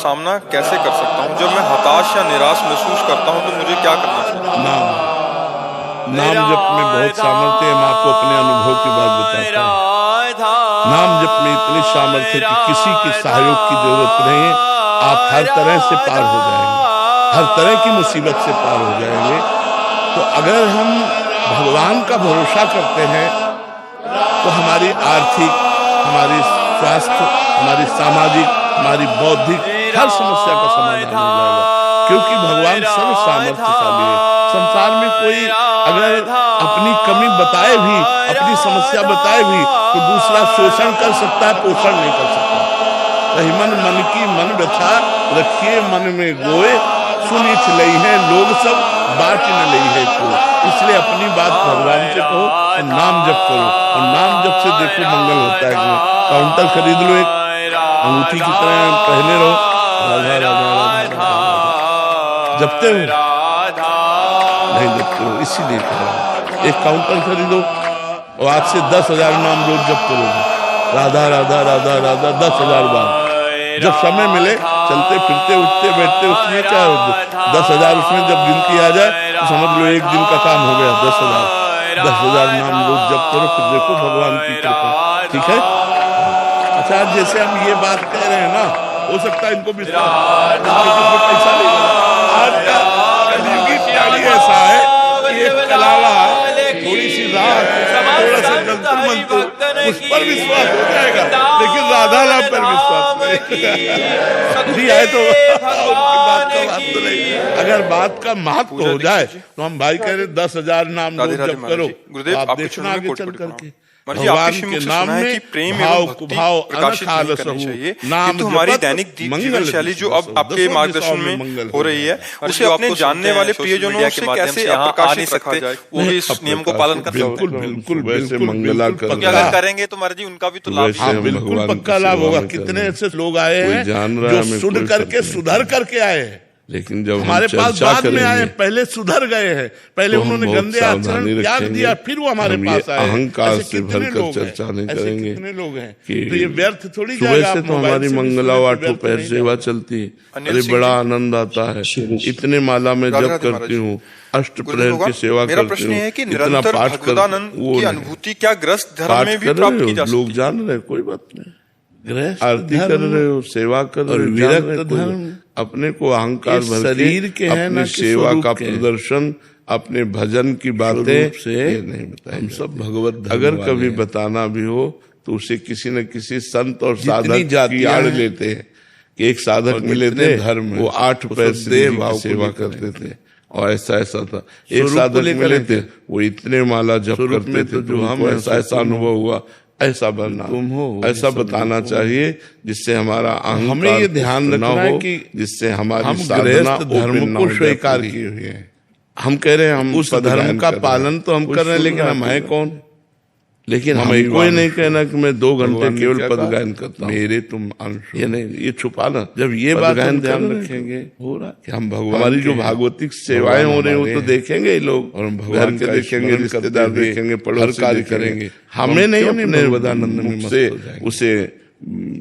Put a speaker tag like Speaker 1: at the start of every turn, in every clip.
Speaker 1: सामना कैसे कर सकता हूँ? जब मैं हताश या निराश महसूस करता हूँ तो मुझे क्या करना चाहिए?
Speaker 2: नाम जप में बहुत सामर्थ्य है। मैं आपको अपने अनुभव की बात बताता हूँ। नाम जप में इतनी सामर्थ्य है कि किसी के सहयोग की जरूरत नहीं है। आप हर तरह से पार हो जाएंगे, हर तरह की मुसीबत से पार हो जाएंगे। तो अगर हम भगवान का भरोसा करते हैं तो हमारी आर्थिक, हमारी स्वास्थ्य, हमारी सामाजिक, हमारी बौद्धिक हर समस्या का समाधान हो जाएगा, क्योंकि भगवान सर्व सामर्थ्यशाली है। संसार में कोई अगर अपनी कमी बताए भी, अपनी समस्या बताए भी, तो दूसरा शोषण कर सकता है, पोषण नहीं कर सकता। रही मन की मन व्यथा रखिए मन में गोए, सुनी लई है लोग सब बांट न लई है को। इसलिए अपनी बात भगवान से कहो और नाम जप करो, और नाम जप से देखो मंगल होता है कि काउंटर खरीद लो, एक अंगूठी की तरह पहने रहो, राधा राधा राधा जपते हो नहीं जपते हो, इसीलिए कहा एक काउंटर खरीदो और आज से 10,000 नाम रोज जप करोगे, राधा राधा राधा राधा 10,000 बार। जब समय मिले चलते फिरते उठते बैठते उसमें क्या हो, 10,000 उसमें जब गिनती आ जाए तो समझ लो एक दिन का काम हो गया। 10,000 नाम रोज जप करो, फिर देखो भगवान की कृपा। ठीक है। अच्छा, जैसे हम ये बात कह रहे हैं ना, हो सकता है इनको विश्वास पैसा नहीं लगा। आज का कलयुगी प्यारी ऐसा है कि एक कलावा थोड़ी सी रात, थोड़ा सा जंतर मंतर, उस पर विश्वास हो जाएगा, लेकिन राधा राम पर विश्वास नहीं आए तो बात तो नहीं। अगर बात का महत्व हो जाए तो हम भाई कह रहे 10,000 नाम जप करो, आप देखना आगे चल करके भगवान के नाम में भाव कुभाव अनखाल चाहिए।
Speaker 1: किंतु हमारी दैनिक जीवन शैली जो अब आपके मार्गदर्शन में हो रही है, उसे अपने जानने वाले प्रियजनों से कैसे प्रकाशित रखा जाए, वो भी इस नियम को पालन कर सकते हैं।
Speaker 2: बिल्कुल वैसे मंगला
Speaker 1: अगर करेंगे तो महाराज जी उनका भी तो लाभ,
Speaker 2: बिल्कुल पक्का लाभ होगा। कितने ऐसे लोग आए हैं जो सुन करके सुधर करके आए हैं, लेकिन जब हमारे पास बाद में आए, पहले सुधर गए हैं, पहले तो उन्होंने गंदे आचरण त्याग दिया, फिर वो हमारे पास आए। अहंकार से भरकर चर्चा नहीं करेंगे। कितने लोग हैं तो ये व्यर्थ थोड़ी जाएगा। तो हमारी मंगला वाटो पैर सेवा चलती है, अरे बड़ा आनंद आता है। इतने माला में जप करती हूँ, अष्ट प्रहर की सेवा करती हूँ।
Speaker 1: मेरा प्रश्न है कि निरंतर भगवदानंद की अनुभूति क्या गृहस्थ धर्म में भी प्राप्त की जा सकती है?
Speaker 2: लोग जान रहे, कोई बात नहीं, आरती कर रहे हो, सेवा कर रहे हो, विरक्त धर्म अपने को अहंकार भर शरीर के है ना, सेवा का प्रदर्शन, अपने भजन की बातें से नहीं बताएं। हम सब भगवत अगर कभी बताना भी हो तो उसे किसी न किसी संत और साधक की आड़ लेते हैं कि एक साधक मिले थे धर्म, वो 8 पैसे भाव सेवा करते थे और ऐसा था। एक साधक मिले थे, वो इतने माला जप करते थे, जो हम ऐसा अनुभव हुआ, ऐसा बनना तुम हो, ऐसा बताना चाहिए जिससे हमारा हमें ये ध्यान रखना हो कि जिससे हमारी साधना धर्म को स्वीकार किए हुए हैं। हम कह रहे हैं हम उस धर्म का पालन तो हम कर रहे हैं, लेकिन हम हैं कौन? लेकिन हमें कोई नहीं कहना कि मैं 2 घंटे केवल पद गायन करता हूँ, मेरे तुम अंश, ये नहीं, ये छुपाना। जब ये बात ध्यान रखेंगे हो रहा कि हम भगवान, हमारी जो भागवतिक सेवाएं हो रही हो तो देखेंगे ये लोग, और हम भगवान के देखेंगे, रिश्तेदार देखेंगे, पड़ोसी करेंगे। हमें नहीं अपने वदानंद में से उसे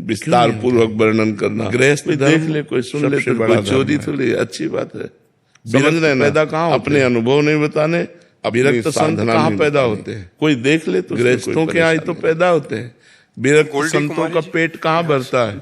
Speaker 2: विस्तार पूर्वक वर्णन करना। गृहस्थ देख ले, कोई सुन ले, बड़ा चोरी थोड़ी अच्छी बात है। समझ रहे हैं पैदा कहाँ, अपने अनुभव नहीं बताने। विरक्त संत कहाँ पैदा होते हैं? कोई देख ले तो गृहस्थों के यहाँ तो पैदा होते हैं। विरक्त संतों का पेट कहाँ भरता है?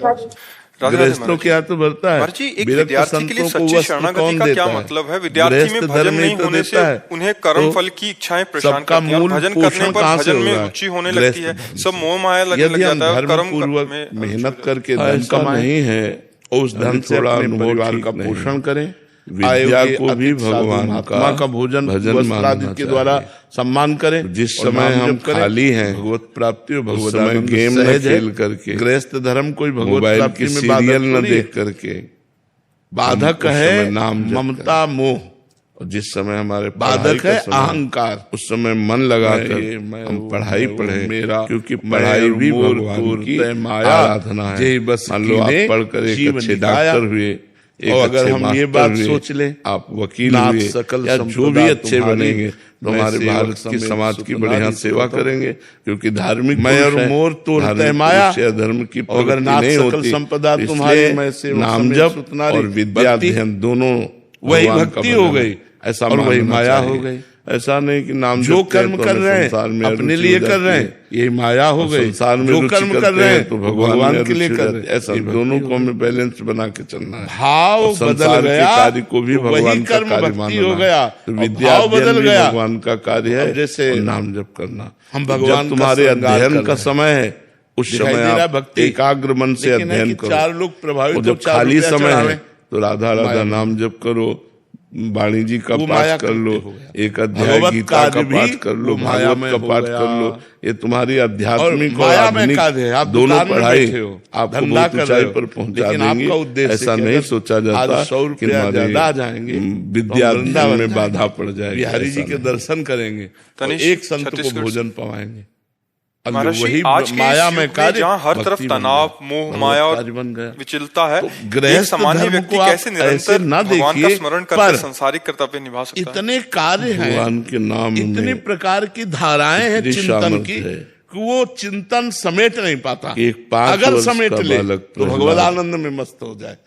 Speaker 2: गृहस्थों के यहाँ तो भरता है।
Speaker 1: विरक्त संतों को वस्त्र कौन देता है? मतलब है विद्यार्थी में भजन नहीं होने से उन्हें कर्म फल की इच्छाएं परेशान करती हैं, भजन करने पर भजन में रुचि होने लगती है, सब मोह माया लगने लग जाता है, कर्म पूर्वक
Speaker 2: मेहनत करके धन कमाए नहीं है, उस धन से अपने परिवार का पोषण करें, विद्या को भी भगवान का भोजन वस्त्रादि के द्वारा सम्मान करें। जिस समय हम खाली हैं भगवत प्राप्ति और भगवत गेम न खेल करके, गृहस्थ धर्म कोई भगवत प्राप्ति में सीरियल न देख करके, बाधक है ममता मोह, और जिस समय हमारे बाधक है अहंकार, उस समय मन लगाकर हम पढ़ाई पढ़े मेरा, क्योंकि पढ़ाई भी भगवान की माया आराधना है। बस मान लो आप पढ़कर एक अच्छे डॉक्टर हुए, और अगर हम ये बात सोच लें, आप वकील हुए सकल या जो भी अच्छे बनेंगे तो हमारे भारत की समाज की बढ़िया सेवा करेंगे, क्योंकि धार्मिक मैं और मोर तोड़ते माया, धर्म की अगर नाथ सकल संपदा तुम्हारे, नाम जप और विद्या अध्ययन दोनों वही भक्ति हो गई, ऐसा और वही माया हो गई। ऐसा नहीं कि नाम जो कर्म कर रहे हैं अपने लिए कर रहे हैं, ये माया हो गई। संसार में जो कर्म कर रहे हैं तो भगवान के लिए कर रहे हैं। ऐसा दोनों को हमें बैलेंस बना के चलना है। भाव बदल गया, कार्य को भी भगवान का कार्य मानना हो गया, विद्या बदल गया, भगवान का कार्य है। जैसे नाम जप करना, हम भगवान तुम्हारे अध्ययन का समय है, उस समय आप भक्ति एकाग्र मन से अध्ययन करो। 4 लोग प्रभावित, जब खाली समय है तो राधा राधा नाम जप करो, वाणी जी का पाठ कर लो, एक अध्याय गीता का पाठ कर लो, भागवत का पाठ कर लो। ये तुम्हारी आध्यात्मिक और आधुनिक दोनों पढ़ाई आपको बहुत ऊंचाई पर पहुंचा देंगे। ऐसा नहीं सोचा जाता कि हमारे विद्या में बाधा पड़ जाएगी। बिहारी जी के दर्शन करेंगे तो एक संत को भोजन पाएंगे।
Speaker 1: वही माया में कार्य, जहाँ हर तरफ तनाव, मोह, माया और विचलता है, तो सामान्य व्यक्ति कैसे निरंतर भगवान का स्मरण करके संसारिक कर्तव्य निभा सकता है?
Speaker 2: इतने कार्य हैं भगवान के नाम, इतने प्रकार की धाराएं हैं चिंतन की, वो चिंतन समेट नहीं पाता। अगर समेट ले तो भगवदानंद में मस्त हो जाए,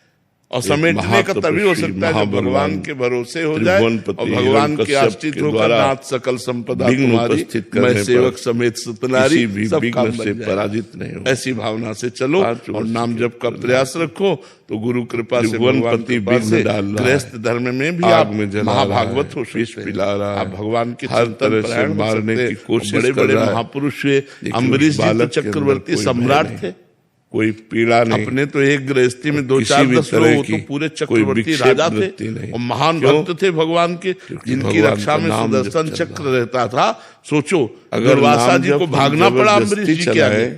Speaker 2: और समेटने का तभी हो सकता है जब भगवान के भरोसे हो जाए और भगवान के आश्रित होकर नाथ सकल संपदा तुम्हारी, मैं सेवक समेत सुतनारी, सब काम से पराजित नहीं हो। ऐसी भावना से चलो और नाम जप का प्रयास रखो तो गुरु कृपा से वनपति विघ्न डाल रहा है। गृहस्थ धर्म में भी आप महाभागवत हो, शीश पिला रहा है, भगवान की हर तरह से मारने की कोशिश, बड़े बड़े महापुरुष हुए, अम्बरीश जी चक्रवर्ती सम्राट थे, कोई पीड़ा नहीं। अपने तो एक गृहस्थी में 2-4 लोग तो पूरे चक्रवर्ती राजा थे और महान भक्त थे भगवान के, जिनकी रक्षा में सुदर्शन चक्र रहता था। सोचो अगर वासा जी को भागना पड़ा अम्बरीश जी क्या है,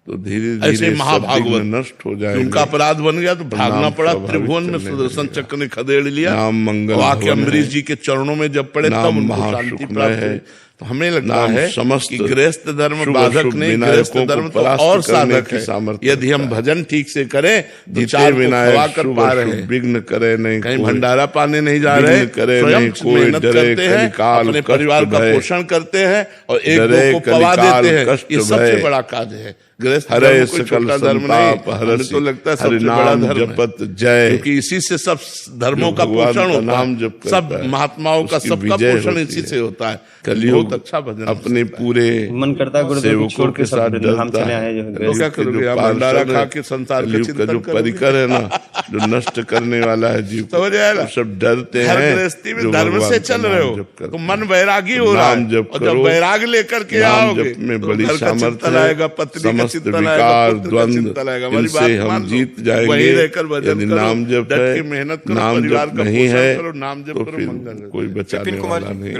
Speaker 2: तो धीरे धीरे ऐसे महाभागवत नष्ट हो जाए, उनका अपराध बन गया तो भागना पड़ा। त्रिभुवन में सुदर्शन चक्र ने खदेड़ लिया, नाम मंगल आके अम्बरीश जी के चरणों में जब पड़े तब उनको शांति प्राप्त है। तो हमें लगता है कि गृहस्थ धर्म बाधक नहीं, गृहस्थ धर्म तो और साधक है। यदि हम भजन ठीक से करें तो 4 विनायक कर पा रहे हैं, विघ्न करे नहीं, कहीं भंडारा पाने नहीं जा रहे, स्वयं मेहनत करते हैं, अपने परिवार का पोषण करते हैं और एक दो को पवा देते हैं। ये सबसे बड़ा कार्य है। गृहस्थ हरे सकल संताप हरसि, तो लगता है सबसे बड़ा धर्म जय, क्योंकि इसी से सब धर्मों का पोषण होता है, सब महात्माओं का सबका पोषण इसी से होता है। कलियुग अच्छा भजन अपने पूरे मन करता सेवकों के साथ डरता है। तो क्या करोगे आप, भंडारा खा के संसार का जो परिकर है ना, जो नष्ट करने वाला है जीव को, सब डरते हैं। गृहस्थी में धर्म से चल रहे हो तो मन वैरागी हो रहा है, और जब वैराग लेकर के आओगे में बड़ी सामर्थ्य आएगा, पत्नी विकार द्वंद्व इनसे हम जीत जाएंगे। यदि नाम जप है, नाम जप नहीं है तो फिर कोई बचाने वाला नहीं।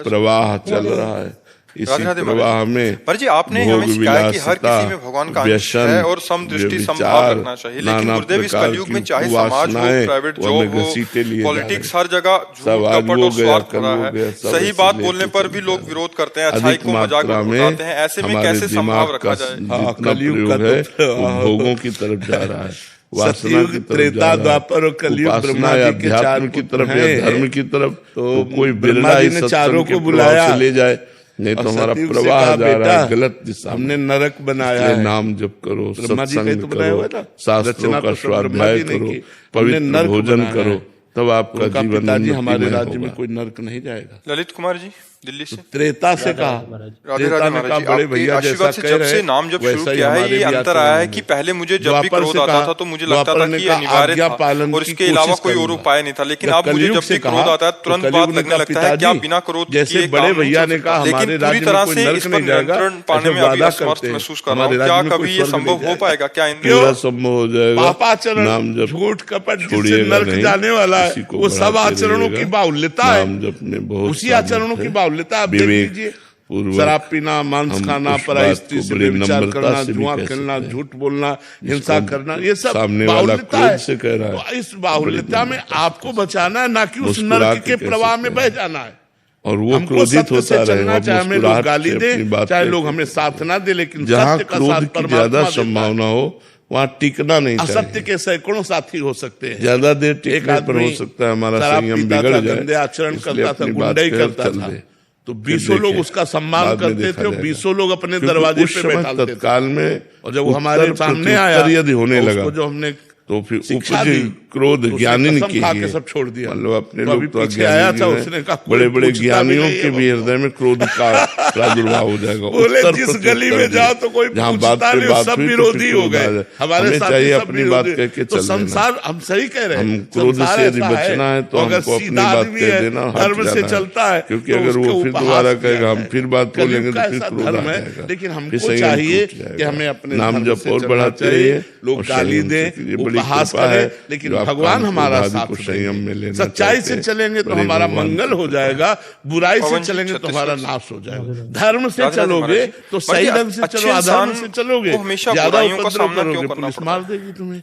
Speaker 2: प्रवाह चल रहा है, इसी प्रवाह में
Speaker 1: पर जी आपने हमें सिखाया कि हर किसी में भगवान का अंश है और समदृष्टि समभाव रखना चाहिए, लेकिन गुरुदेव इस कलयुग में चाहे समाज हो, प्राइवेट जॉब हो, पॉलिटिक्स, हर जगह झूठ कपट और स्वार्थ भरा है। सही बात बोलने पर भी लोग विरोध करते हैं, अच्छाई को मजाक में उड़ाते हैं। ऐसे में कैसे समभाव रखा जाए?
Speaker 2: कलयुग का भोगों की तरफ जा रहा है, सतयुग त्रेता द्वापर और कलयुग ब्रह्मा जी के चारों की तरफ है, धर्म की तरफ। तो कोई ब्रह्मा जी ने चारों को बुलाया ले जाए, नहीं तो हमारा प्रवाह जा रहा है गलत दिशा। हमने नरक बनाया है। नाम जप करो, सत्संग करो, शास्त्रों का स्वाध्याय करो, पवित्र भोजन करो, तब आपका जीवन। हमारे राज्य में कोई नरक नहीं जाएगा।
Speaker 1: ललित कुमार जी दिल्ली से
Speaker 2: त्रेता से कहा, त्रेता ने कहा बड़े भैया जैसा
Speaker 1: जब से नाम जब शुरू किया है, ये अंतर आया है कि पहले मुझे जब भी क्रोध आता था तो मुझे लगता था कि ये अनिवार्य था और इसके अलावा कोई और उपाय नहीं था। लेकिन अब मुझे जब भी क्रोध आता है तुरंत बात लगने लगता है क्या बिना क्रोध
Speaker 2: जैसे बड़े भैया ने कहा हमारे राज्य में कोई नरक नहीं जाएगा,
Speaker 1: पाने में अभी असमर्थ महसूस कर रहा हूँ। क्या कभी ये संभव हो पाएगा? क्या
Speaker 2: संभव हो जाएगा? पापाचरण, झूठ कपट जिससे नरक जाने वाला है, वो सब आचरणों की बाहुल्यता है, उसी आचरणों की बाहुल्यता। आप देख लीजिए, शराब पीना, मांस खाना, पराई स्त्री से व्यभिचार करना, जुआ खेलना, झूठ बोलना, हिंसा करना, ये सब बाहुल्यता है। तो इस बाहुल्यता में आपको बचाना है, ना कि उस नरक के प्रवाह में बह जाना है। और वो क्रोधित होता रहे,
Speaker 3: चाहे हमें लोग गाली दे, चाहे लोग हमें साथ ना दे, लेकिन
Speaker 2: जहाँ क्रोध की ज्यादा संभावना हो वहाँ टिकना नहीं चाहिए।
Speaker 3: असत्य के सैकड़ों साथी हो सकते हैं,
Speaker 2: ज्यादा देर टिकने पर हो सकता है हमारा संयम बिगड़ जाए,
Speaker 3: गंदे आचरण करता था, गुंडाई करता था, तो 20 लोग उसका सम्मान करते थे और 20 लोग अपने दरवाजे पे बैठाते थे।
Speaker 2: तत्काल में
Speaker 3: और जब वो हमारे सामने आया
Speaker 2: यदि होने लगा
Speaker 3: जो हमने
Speaker 2: तो फिर उपजी क्रोध ज्ञानी की
Speaker 3: सब छोड़ दिया।
Speaker 2: मतलब अपने लोग तो
Speaker 3: पीछे आया था, उसने कहा
Speaker 2: बड़े बड़े ज्ञानियों के भी हृदय में क्रोध का प्रादुर्भाव हो जाएगा।
Speaker 3: बोले जिस गली में जाओ तो कोई पूछता नहीं, सब विरोधी हो गए, हमारे
Speaker 2: चाहिए अपनी बात कह के
Speaker 3: तो संसार, हम सही कह रहे हैं,
Speaker 2: क्रोध से यदि बचना है तो हमको अपनी बात कह देना,
Speaker 3: धर्म से चलता है,
Speaker 2: क्योंकि अगर वो फिर दोबारा कहेगा हम फिर बात बोलेंगे तो फिर क्रोध आ जाएगा।
Speaker 3: लेकिन हमको चाहिए कि हमें अपने
Speaker 2: नाम जप और बढ़ाते रहिए,
Speaker 3: लोग गाली दें, उपहास करें, लेकिन भगवान हमारा साथ
Speaker 2: संयम में लेना,
Speaker 3: सच्चाई से चलेंगे तो हमारा मंगल हो जाएगा, बुराई से चलेंगे तो हमारा नाश हो जाएगा। धर्म से चलोगे तो सही ढंग से चलो, अधर्म से चलोगे ज्यादा उपद्रव करोगे, पुलिस मार देगी तुम्हें,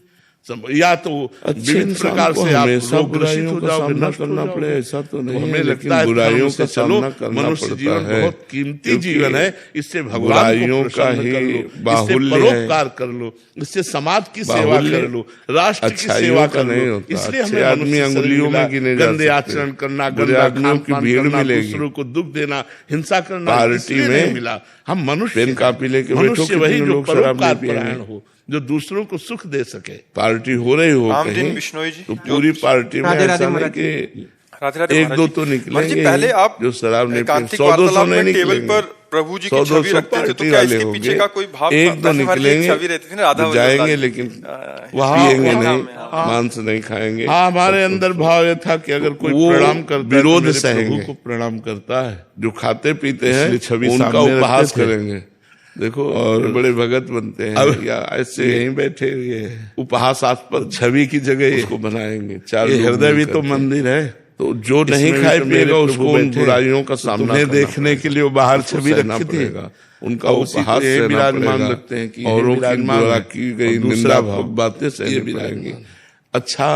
Speaker 3: या तो विभिन्न प्रकार से आप
Speaker 2: बुराइयों का सामना करना पड़े, ऐसा तो नहीं।
Speaker 3: हमें लगता है बुराइयों का सामना करना मनुष्य जीवन बहुत कीमती जीवन है, इससे भगवान को प्रसन्न कर लो, इससे परोपकार कर लो, इससे समाज की सेवा कर लो, राष्ट्र की सेवा कर लो। इसलिए हमें
Speaker 2: आदमी अंगुलियों में गिने
Speaker 3: गंदे आचरण करना, गंदा खान-पान करना, दूसरों को दुख देना, हिंसा करना
Speaker 2: पार्टी में
Speaker 3: मिला। हम मनुष्य
Speaker 2: मनुष्य
Speaker 3: वही जो परोपकार परायण हो, जो दूसरों को सुख दे सके।
Speaker 2: पार्टी हो रही हो कहीं तो पूरी पार्टी में ऐसा नहीं कि एक दो तो निकलेंगे
Speaker 1: पहले आप
Speaker 2: जो शराब नहीं,
Speaker 1: 100-200 नहीं निकलेंगे। प्रभु जी की छवि रखते थे, तो क्या इसके पीछे का कोई भाव?
Speaker 2: एक दो निकलेंगे,
Speaker 1: छवि रहती थी ना, राधा
Speaker 2: जाएंगे लेकिन पिएंगे नहीं, मांस नहीं खाएंगे।
Speaker 3: हाँ, हमारे अंदर भाव ये था कि अगर कोई प्रणाम करता है,
Speaker 2: विरोध सहेंगे,
Speaker 3: को प्रणाम करता है,
Speaker 2: जो खाते पीते हैं उनका उपहास करेंगे। देखो, और बड़े भगत बनते हैं या ऐसे यहीं बैठे हुए उपहासास्पद छवि की जगह इसको बनाएंगे। चार
Speaker 3: हृदय भी तो मंदिर है,
Speaker 2: तो जो नहीं खाए पिएगा उसको उन बुराइयों का सामना
Speaker 3: देखने के लिए वो बाहर छवि रखी थी,
Speaker 2: उनका उपहास
Speaker 3: विराजमान रखते हैं कि
Speaker 2: औरों की गई निंदा बातें सहने पड़ेंगी। अच्छा,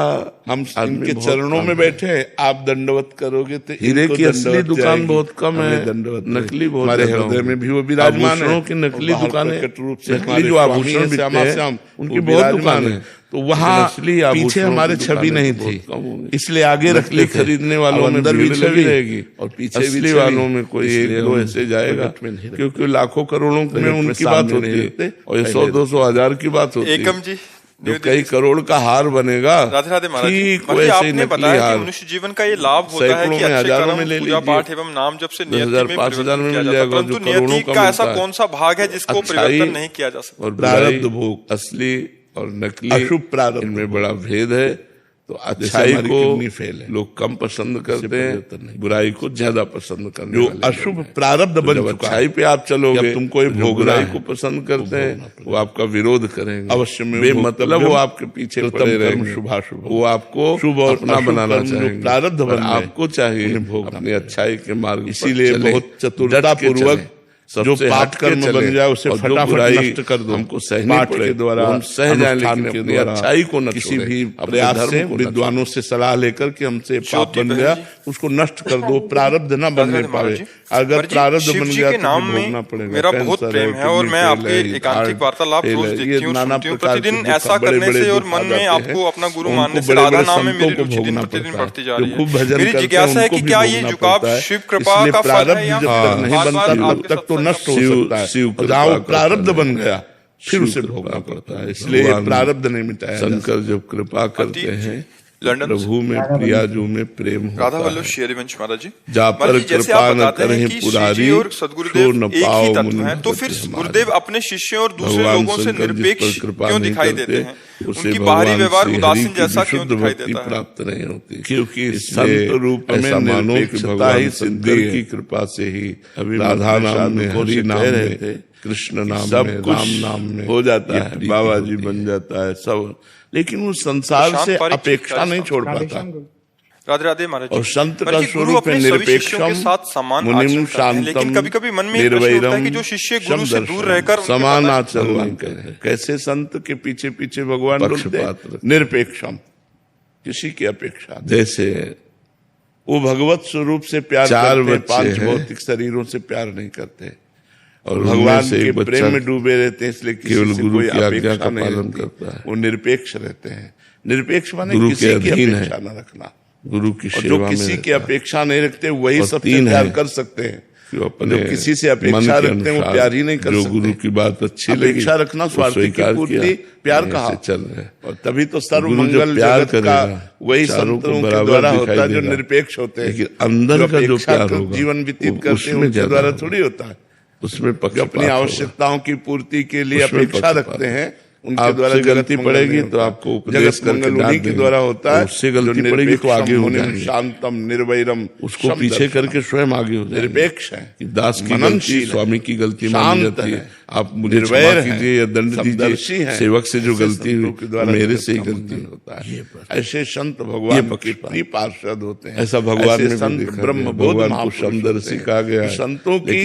Speaker 2: हम इनके चरणों में बैठे, आप दंडवत करोगे तो हीरे की असली दुकान बहुत कम है, नकली बहुत।
Speaker 3: हमारे हृदय में भी वो विराजमान है
Speaker 2: की नकली दुकानें,
Speaker 3: रूप से
Speaker 2: नकली जो आभूषण बिकते हैं
Speaker 3: उनकी बहुत दुकान है, तो वहाँ पीछे हमारे छवि नहीं थी, इसलिए आगे रख ले
Speaker 2: खरीदने वालों में
Speaker 3: अंदर भी छवि रहेगी
Speaker 2: और पीछे असली वालों में कोई एक दो ऐसे जाएगा, क्योंकि लाखों करोड़ों में उनकी बात होती है और 100-200 हजार की बात होती है। जो कई करोड़ का हार बनेगा,
Speaker 1: राधे राधे महाराज जी, आपने बताया कि मनुष्य जीवन का ये लाभ होता है कि अच्छे कर्म, पूजा पाठ एवं नाम जब से नियति में परिवर्तन किया जाता है, परंतु नियति का ऐसा कौन सा भाग है जिसको परिवर्तन नहीं किया जा सकता?
Speaker 2: और प्रारब्ध भोग, असली और नकली,
Speaker 3: अशुभ प्रारब्ध,
Speaker 2: इनमें बड़ा भेद है। तो अच्छाई को लोग कम पसंद करते हैं, बुराई को ज्यादा पसंद करते हैं।
Speaker 3: जो अशुभ प्रारब्ध बन चुका,
Speaker 2: अच्छाई पे आप चलोगे,
Speaker 3: तुम कोई
Speaker 2: बुराई को पसंद करते हैं, वो आपका विरोध करेंगे
Speaker 3: अवश्य में,
Speaker 2: बेमतलब वो आपके पीछे पड़े रहेंगे,
Speaker 3: शुभाशुभ,
Speaker 2: वो आपको
Speaker 3: शुभ और
Speaker 2: अपना बनाना चाहेंगे।
Speaker 3: प्रारब्ध
Speaker 2: आपको चाहिए अपनी अच्छाई के मार्ग,
Speaker 3: इसीलिए बहुत चतुरता पूर्वक जो पाप कर्म बन जाए उसे फटाफट नष्ट कर दो,
Speaker 2: हमको सहने के द्वारा
Speaker 3: सह जाए, अच्छाई को न किसी भी प्रयास से, विद्वानों से सलाह लेकर कि हमसे पाप बन गया उसको नष्ट कर दो, प्रारब्ध न बनने पाए। अगर प्रारब्ध बन गया तो भोगना पड़ेगा।
Speaker 1: मेरा बहुत प्रेम है और मैं आपके एकांतिक वार्तालाप रोज देखती हूँ, सुनती हूँ। प्रतिदिन ऐसा करने से और मन में आपको अपना गुरु मानने से राधा नाम में मेरी रुचि दिन प्रतिदिन बढ़ती जा रही है। मेरी जिज्ञासा है कि क्या ये झुकाव शिव कृपा का फल है या
Speaker 3: नहीं बनता तब तक तो नष्ट हो सकता है, जहाँ प्रारब्ध बन गया फिर उसे भोगना पड़ता है, इसलिए प्रारब्ध नहीं मिटाया।
Speaker 2: शंकर जब कृपा करते हैं, प्रभु में प्रियाजू में प्रेम होता
Speaker 1: राधा वल्लभ शेरवंश महाराज जी,
Speaker 2: जा पर कृपा न करें पुरारी,
Speaker 1: और सदगुरुदेव एक ही तत्व हैं, तो फिर गुरुदेव अपने शिष्यों और दूसरे लोगों से निरपेक्ष क्यों दिखाई देते हैं? उनकी बाहरी व्यवहार उदासीन जैसा क्यों दिखाई देता है?
Speaker 2: प्राप्त नहीं होती, क्योंकि संत रूप में मानो कि भगवान शंकर की कृपा से ही राधा नाम में, हरि नाम में, कृष्ण नाम में, राम नाम में हो जाता है, बाबा जी बन जाता है सब। लेकिन वो संसार से अपेक्षा नहीं छोड़ पाता।
Speaker 1: राधे राधे महाराज जी,
Speaker 2: और संत का स्वरूप है निरपेक्षम मुनिम शांतम,
Speaker 1: लेकिन कभी-कभी मन में प्रश्न होता है कि जो शिष्य गुरु से दूर रहकर
Speaker 2: समान आचरण करे, कैसे संत के पीछे पीछे भगवान डुलते हैं? निरपेक्षम, किसी की अपेक्षा। जैसे वो भगवत स्वरूप से प्यार करते हैं, 5 भौतिक शरीरों से प्यार नहीं करते और भगवान के प्रेम में डूबे रहते हैं, इसलिए किसी से कोई अपेक्षा नहीं करता है। वो निरपेक्ष रहते हैं। निरपेक्ष माने किसी की अपेक्षा न रखना, गुरु की सेवा में। जो किसी की अपेक्षा नहीं रखते वही सबसे प्यार कर सकते हैं। जो किसी से अपेक्षा रखते हैं वो प्यार ही नहीं कर सकते। जो गुरु की बात अच्छी लगी, अपेक्षा रखना स्वार्थ की पूर्ति प्यार कहा चल रहे, और तभी तो सर्व मंगल जगत का वही संतों के द्वारा होता है जो निरपेक्ष होते हैं। लेकिन अंदर का जो प्यार होगा, जीवन व्यतीत करते हैं उनके द्वारा थोड़ी होता है। उसमें अपनी आवश्यकताओं की पूर्ति के लिए अपेक्षा रखते हैं, उनके द्वारा गलती पड़ेगी तो आपको उपदेश करके उन्हीं के द्वारा होता है। उससे गलती पड़ेगी तो आगे हो जाएंगे। शांतम निर्वैरम, उसको पीछे करके स्वयं आगे हो जाएंगे। निरपेक्ष है कि दास की गलती स्वामी की गलती मानी जाती है, आप मुझे क्षमा कीजिए या दंड दीजिए, सेवक से जो गलती मेरे से ही गलती होता है। ऐसे संत भगवान कितनी पार्षद होते हैं, ऐसा भगवान में संत ब्रह्म भगवान को समदर्शी कहा गया। संतों की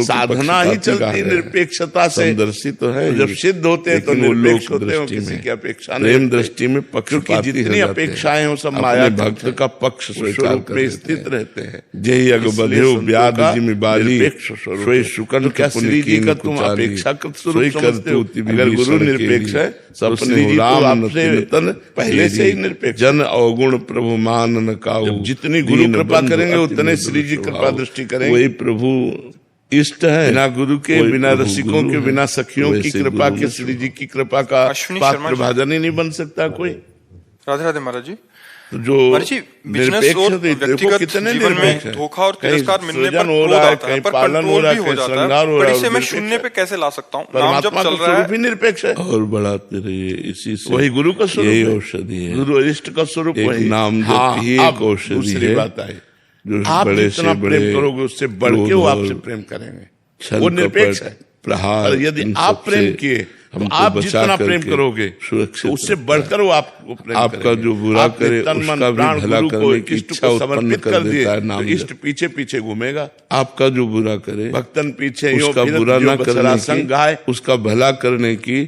Speaker 2: साधना ही चलती निरपेक्षता से। समदर्शी तो है, जब सिद्ध होते हैं तो निरपेक्ष होते हैं, किसी की अपेक्षा नहीं। प्रेम दृष्टि में पक्षपाती जितनी अपेक्षाएं हो सब माया भक्त का पक्ष स्वरूप में स्थित रहते हैं। जय अग बधेव व्याध जिमि बाली सोई सुकन पुनि कीन तुम अपेक्षा अगर गुरु निरपेक्ष है पहले से ही निरपेक्ष। जन अवगुण प्रभु मान न काऊ, जितनी गुरु कृपा करेंगे उतने श्री जी कृपा दृष्टि करेंगे। वही प्रभु इष्ट है। बिना गुरु के, बिना रसिकों के, बिना सखियों की कृपा के श्री जी की कृपा का पात्र भाजन ही नहीं बन सकता कोई।
Speaker 1: राधे राधे महाराज जी।
Speaker 2: जो
Speaker 1: बिजनेस और व्यक्तिगत जीवन में धोखा और तिरस्कार मिलने पर क्रोध आता है, पर कंट्रोल भी हो जाता है। पर इसे मैं शून्य पे कैसे ला सकता हूँ? नाम जब चल रहा है
Speaker 2: निरपेक्ष है और बढ़ाते रहिए, इसी से वही गुरु का स्वरूप, यही औषधि है। गुरु इष्ट का स्वरूप वही नाम जप ही एक औषधि है। बात है जो आप जितना प्रेम करोगे उससे बढ़ के वो आपसे प्रेम करेंगे, वो निरपेक्ष है। प्रहार यदि आप प्रेम किए तो आप जितना प्रेम करोगे उससे बढ़कर वो आपको प्रेम आपका जो बुरा करे उसका भी भला करने की इच्छा उत्पन्न कर देता है। नाम इष्ट पीछे पीछे घूमेगा, आपका जो बुरा करे भक्तन पीछे उसका बुरा न करने गाय उसका भला करने की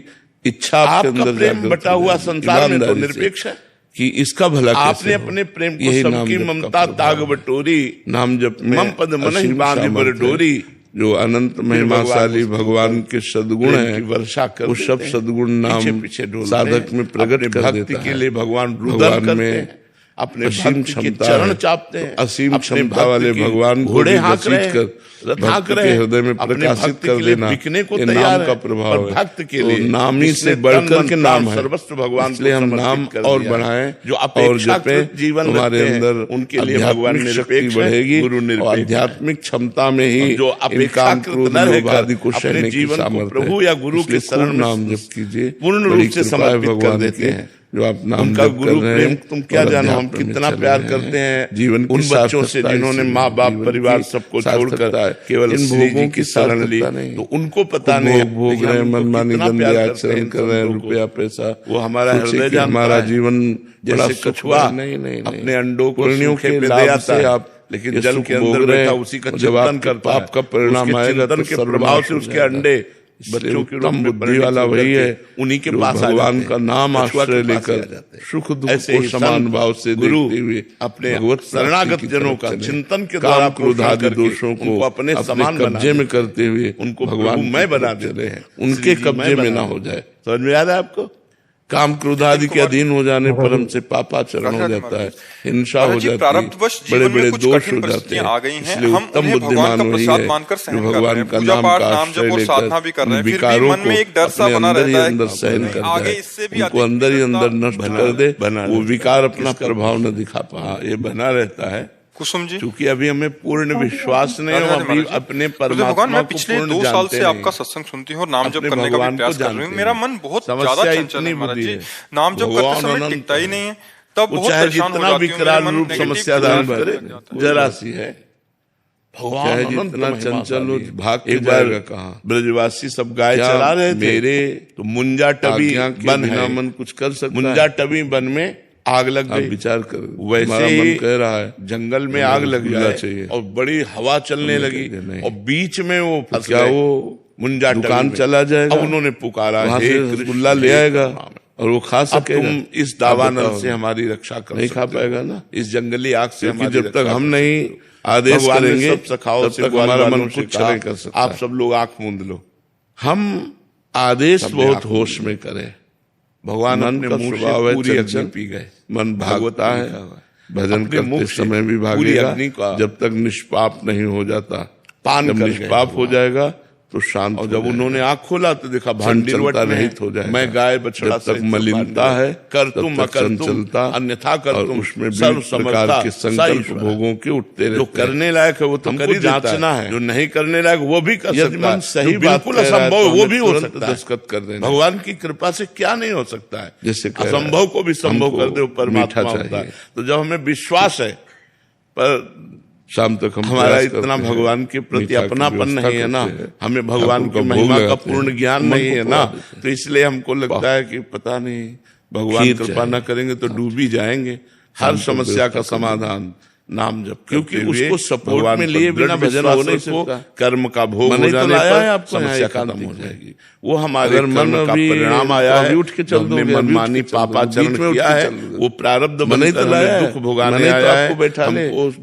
Speaker 2: इच्छा आपके अंदर प्रेम बटा हुआ संसार में तो निरपेक्ष है कि इसका भला आपने अपने प्रेम को सबकी ममता ताग बटोरी। नाम जप मम पद मन बांध बर डोरी। जो अनंत महिमाशाली भगवान के सद्गुण है वर्षा कर, वो सब सद्गुण नाम साधक में प्रकट कर देता है। के लिए भगवान में अपने भक्त के चरण चापते हैं। असीम क्षमता वाले भगवान घोड़े हाँक रहे हृदय में प्रकाशित कर देना को नाम का प्रभाव है। भक्त के लिए नाम ही से बढ़कर के नाम है सर्वस्व भगवान, इसलिए हम नाम और बढ़ाएं जो और जपें जीवन हमारे अंदर, उनके लिए भगवान निरपेक्ष बढ़ेगी। गुरु निरपेक्ष आध्यात्मिक क्षमता में ही जो काम क्रोध आदि को सहने की सामर्थ्य प्रभु या गुरु के शरण नाम जप कीजिए, पूर्ण रूप से समर्पित कर देते हैं। जो आप नाम का गुरु प्रेम तुम क्या जानो, हम कितना प्यार करते हैं जीवन उन बच्चों से जिन्होंने माँ बाप परिवार सबको छोड़कर केवल इन भोगों की शरण ली, तो उनको पता नहीं भोग रहे मनमानी गंदे आचरण कर रहे हैं, रुपया पैसा, वो हमारा हृदय हमारा जीवन जैसे कछुआ अपने अंडों को सूखे पे दे आता है आप, लेकिन जल के अंदर बैठा उसी का चिंतन करता है। आपका परिणाम आएगा तो के प्रभाव से उसके अंडे बच्चों के रूप में बुद्धि वाला वही है, उन्हीं के पास भगवान का नाम आश्रय लेकर सुख दुख को समान भाव से देखते हुए अपने शरणागत जनों का चिंतन के द्वारा क्रोध आदि दोषों को अपने समान कब्जे में करते हुए उनको भगवान मैं बना देते हैं, उनके कब्जे में ना हो जाए। समझ में आ रहा है आपको? काम क्रोध आदि के अधीन हो जाने पर हमसे पापाचरण हो जाता है, हिंसा हो जाती है, बड़े बड़े दोष हो जाते हैं। इसलिए उत्तम बुद्धिमान वही है जो भगवान का नाम का आश्रय लेकर विकारों को अपने अंदर ही अंदर सहन करता है, उनको अंदर ही अंदर नष्ट कर दे, वो विकार अपना प्रभाव न दिखा पा, ये बना रहता है।
Speaker 1: कुसुम जी,
Speaker 2: क्योंकि अभी हमें पूर्ण विश्वास नहीं है, अभी अपने परमात्मा को
Speaker 1: पिछले 2 साल से आपका सत्संग सुनती हूँ और नाम जप करने का प्रयास कर रही हूँ। मेरा मन बहुत ज्यादा चंचल है महाराज जी, नाम जप करते समय टिकता ही नहीं है, तब बहुत परेशान हो जाती हूँ। विकराल रूप समस्या धारण करे जरा सी है, चाहे जितना चंचल हो भाग के जाएगा कहाँ। ब्रजवासी सब गाय चला रहे थे मेरे, तो मुंजा टबी बन है, मन कुछ कर सकता, मुंजा टबी बन में आग लग गई। विचार कर, वैसे ही कह रहा है जंगल में आग लग जाए और बड़ी हवा चलने लगी और बीच में वो क्या वो मुंजा दुकान चला जाएगा। अब उन्होंने पुकारा रसगुल्ला ले आएगा,
Speaker 2: और वो खा सकेगा।
Speaker 3: तुम इस दावानल से हमारी रक्षा कर
Speaker 2: नहीं खा पाएगा ना,
Speaker 3: इस जंगली आग से हमारी
Speaker 2: जब तक हम नहीं आदेश करेंगे
Speaker 3: सब सखाओ से
Speaker 2: हमारा मन कुछ नहीं कर सकता।
Speaker 3: आप सब लोग आंख मूंद लो।
Speaker 2: हम आदेश बहुत होश में करें।
Speaker 3: भगवान
Speaker 2: मन
Speaker 3: अपने
Speaker 2: का
Speaker 3: मुंह
Speaker 2: स्वभाव
Speaker 3: से
Speaker 2: है
Speaker 3: पूरी
Speaker 2: चंचल,
Speaker 3: अग्नि पी गए।
Speaker 2: मन भागता है, भजन
Speaker 3: अपने मुख
Speaker 2: करते
Speaker 3: से
Speaker 2: समय भी
Speaker 3: पूरी
Speaker 2: भागेगा
Speaker 3: अग्नि का
Speaker 2: जब तक निष्पाप नहीं हो जाता।
Speaker 3: पान
Speaker 2: जब
Speaker 3: कर
Speaker 2: निष्पाप हो जाएगा तो शांत।
Speaker 3: और जब उन्होंने आंख खोला तो देखा भांडी
Speaker 2: रहित हो जाएगा।
Speaker 3: मैं गाय बछड़ा
Speaker 2: जब तक मलिनता है
Speaker 3: कर तुम अकर
Speaker 2: चलता,
Speaker 3: अन्यथा कर तुम,
Speaker 2: उसमें विभिन्न प्रकार के संकल्प भोगों के उठते रहते।
Speaker 3: जो करने लायक है वो तो कर ही जांचना है, जो नहीं करने लायक वो भी कर सकता है।
Speaker 2: सही
Speaker 3: बिल्कुल असंभव वो भी हो सकता है।
Speaker 2: दस्तखत कर देना।
Speaker 3: भगवान की कृपा से क्या नहीं हो सकता है।
Speaker 2: जैसे
Speaker 3: असंभव को भी संभव कर दे वो परमात्मा होता है। तो जब हमें विश्वास है, पर
Speaker 2: शाम तक हम
Speaker 3: हमारा इतना भगवान के प्रति अपनापन नहीं है ना, हमें भगवान की महिमा का पूर्ण ज्ञान नहीं है ना, तो इसलिए हमको लगता है कि पता नहीं भगवान कृपा न करेंगे तो डूब ही जाएंगे। हर समस्या का समाधान नाम जप, क्योंकि उसको सपोर्ट में लिए बिना भजन हो नहीं सकता। कर्म का भोग हो जाने पर समस्या खत्म हो जाएगी। वो हमारे कर्म का परिणाम आया है।
Speaker 2: उठ के चल दो,
Speaker 3: मनमानी पापाचरण किया है, वो प्रारब्ध
Speaker 2: मन ही तो लाया,
Speaker 3: दुख भोगाने आया है।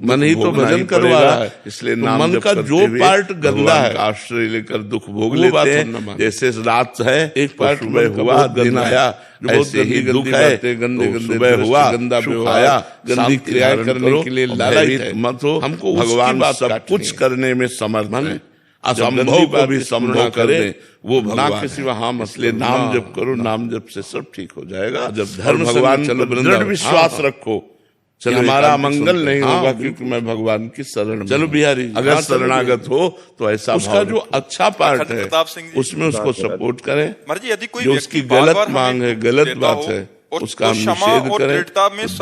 Speaker 2: मन ही तो भजन करवा रहा है।
Speaker 3: इसलिए मन का जो पार्ट गंदा है आश्रय लेकर दुख भोग लेते हैं। जैसे रात है, एक पार्ट सुबह हुआ, दिन आया, ऐसे ही दुख है, गंदे सुबह हुआ, गंदा आया, गंदी क्रियाएं करने के लिए लालच मत हो। हमको भगवान सब कुछ करने में समर्थ है। असंभव को भी संभव करे वो भगवान के सिवा। हाँ, मसले नाम जप करो, नाम जप से सब ठीक हो जाएगा। जब धर्म भगवान दृढ़ विश्वास रखो, हमारा मंगल नहीं होगा क्योंकि मैं भगवान की शरण। चलो बिहारी, अगर शरणागत हो तो ऐसा उसका जो अच्छा पार्ट है उसमें उसको सपोर्ट करें।
Speaker 1: यदि कोई
Speaker 3: जो उसकी गलत मांग है, गलत बात है, उसका हम निषेध करें।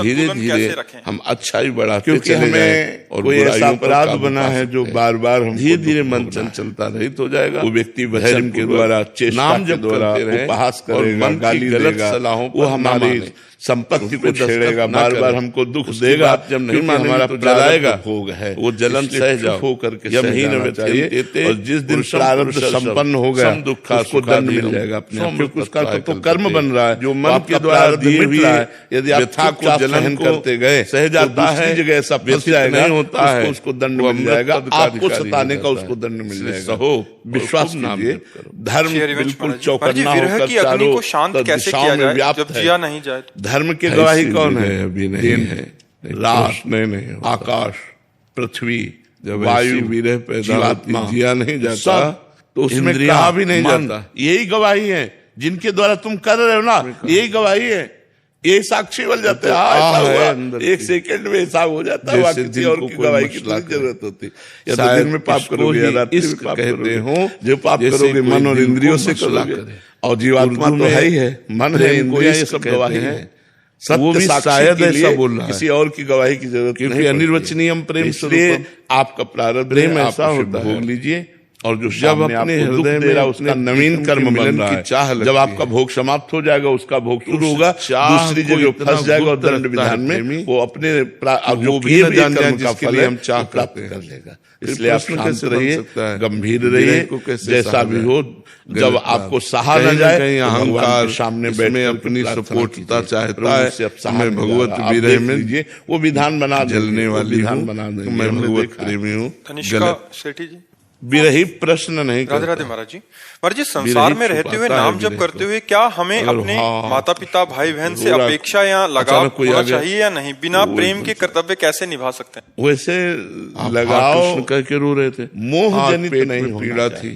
Speaker 3: धीरे धीरे हम अच्छा ही बढ़ाते चले जाएं। और कोई ऐसा अपराध बना है जो बार बार हम धीरे धीरे मन चलता रहित हो जाएगा। वो व्यक्ति धर्म के द्वारा, नाम जप करते रहे, उपहास करेगा, गाली देगा, सलाहों वो हमारी संपत्ति को छेड़ेगा, बार बार हमको दुख देगा। जब नहीं हमारा जलाएगा भोग है, वो जलन सह जाओ होकर के चाहिए। और जिस दिन प्रारब्ध संपन्न हो गया उसको दंड मिल जाएगा अपने, क्योंकि उसका तो कर्म बन रहा है जो मन के द्वारा दिए हुए है। यदि आप को जलन करते गए सह जाता है, जगह ऐसा फंस जाएगा, होता है उसको दंड मिल जाएगा। आपको सताने का उसको दंड मिल जाएगा। हो विश्वास कीजिए, धर्म बिल्कुल चौकन्ना होकर चारों
Speaker 1: नहीं जाए।
Speaker 3: धर्म की गवाही कौन है?
Speaker 2: अभी नहीं है।
Speaker 3: रात नहीं, आकाश, पृथ्वी, वायु, विरह पैदा जिया नहीं जाता तो उसमें कहा भी नहीं जाता। यही गवाही है जिनके द्वारा तुम कर रहे हो ना, यही गवाही है। ये साक्षी बन जाते हैं। एक सेकंड में ऐसा हो जाता है, किसी और की गवाही की जरूरत होती। या तो दिन में पाप करोगे या रात्रि में पाप करोगे। हो जो पाप करोगे मन और इंद्रियों से करोगे। और जीवात्मा तो है ही है, मन है, इंद्रियां, ये सब गवाही है।
Speaker 2: वो भी शायद ऐसा बोल रहा है,
Speaker 3: किसी और की गवाही की जरूरत नहीं,
Speaker 2: क्योंकि अनिर्वचनीय प्रेम।
Speaker 3: इसलिए आपका प्रारब्ध
Speaker 2: प्रेम ऐसा होता है,
Speaker 3: भोग लीजिए। और जो
Speaker 2: जब अपने हृदय में
Speaker 3: उसका नवीन कर्म बन रहा है, जब आपका भोग समाप्त हो जाएगा उसका भोग शुरू होगा, दूसरी जगह फंस जाएगा और दंड विधान में वो अपने जो किए कर्म का फल हम चाह प्राप्त कर लेगा। इसलिए आप शांत रहिए, गंभीर रहिए, जैसा भी हो। जब आपको सहा न जाए, अहंकार सामने बैठे अपनी सपोर्टता चाहता है, मैं भगवत विरह में वो विधान बना, जलने वाली विधान बना देंगे, मैं भगवत प्रेमी हूँ।
Speaker 1: सेठी जी,
Speaker 3: विरही प्रश्न नहीं।
Speaker 1: राधे राधे महाराज जी। महाराज जी, संसार में रहते हुए नाम जप करते हुए क्या हमें अपने माता पिता भाई बहन से अपेक्षा या लगाव होना चाहिए या नहीं? बिना प्रेम के कर्तव्य कैसे निभा सकते हैं?
Speaker 3: वैसे लगाव
Speaker 2: कह के रो रहे थे,
Speaker 3: मोह जनित नहीं पीड़ा थी,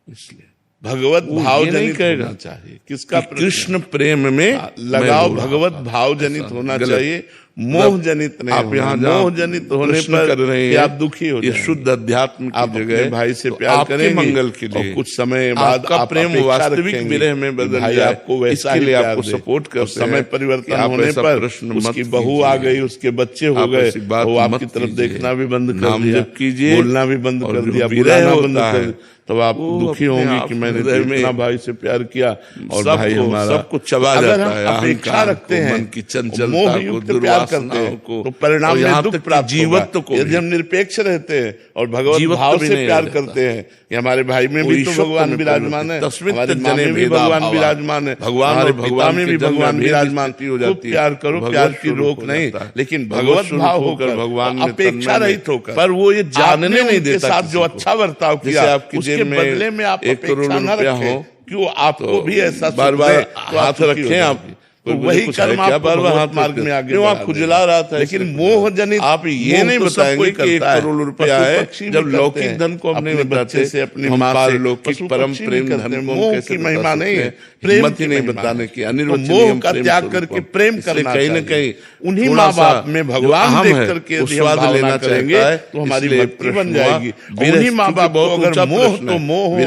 Speaker 3: इसलिए भगवत भाव जनित होना चाहिए। किसका? कृष्ण प्रेम में लगाव भगवत भाव जनित होना चाहिए, मोह जनित नहीं। आप यहाँ मोह जनित होने पर कर रहे हैं, आप दुखी हो जाएंगे। शुद्ध अध्यात्म की जगह भाई से प्यार करेंगे मंगल के लिए, कुछ समय बाद आपका प्रेम वास्तविक विरह में बदल जाए। आपको वैसा ही आपको सपोर्ट कर, समय परिवर्तन होने पर उसकी बहू आ गई, उसके बच्चे हो गए, वो आपकी तरफ देखना भी बंद कर दिया, कीजिए बोलना भी बंद कर दिया, बुलाना बंद कर दिया, तब आप दुखी होंगे कि मैंने इतना भाई से प्यार किया और भाई हमारा सब कुछ चबा जाता है। अपेक्षा रखते हैं, मन की चंचलता को, दुर्वासना प्यार करते हैं तो परिणाम में दुख प्राप्त जीवत्व को, यदि हम निरपेक्ष रहते हैं और भगवत भाव से प्यार करते हैं, ये हमारे भाई में भी तो भगवान विराजमान है, हमारे माँ में भी भगवान विराजमान है, भगवान में भी भगवान विराजमान हो जाती है। प्यार करो, प्यार की रोक नहीं, लेकिन भगवत भाव होकर, भगवान अपेक्षा रहित होकर, पर वो ये जानने नहीं देता साथ जो अच्छा बर्ताव किया उसके बदले में आप 1 करोड़ रुपया हो, क्यों आपको भी ऐसा
Speaker 2: बार बार हाथ रखें आप,
Speaker 3: तो वही कर्म आप बार हाथ मार्ग में आगे
Speaker 2: क्यों आप खुजला रहा था।
Speaker 3: लेकिन मोह जनित
Speaker 2: आप ये नहीं बताएंगे कि 1 करोड़ रुपया है, जब लौकिक धन को हम नहीं बताते
Speaker 3: से अपने माँ से लौकिक परम प्रेम धन मोह की महिमा नहीं है, प्रेम
Speaker 2: ही नहीं बताने की,
Speaker 3: मोह का त्याग करके प्रेम करना, कहीं न कहीं उन्हीं माँ बाप में भगवान देख करके
Speaker 2: स्वाद लेना चाहेंगे
Speaker 3: तो हमारी भक्ति बन जाएगी। उन्हीं माँ बाप को अगर मोह तो मोह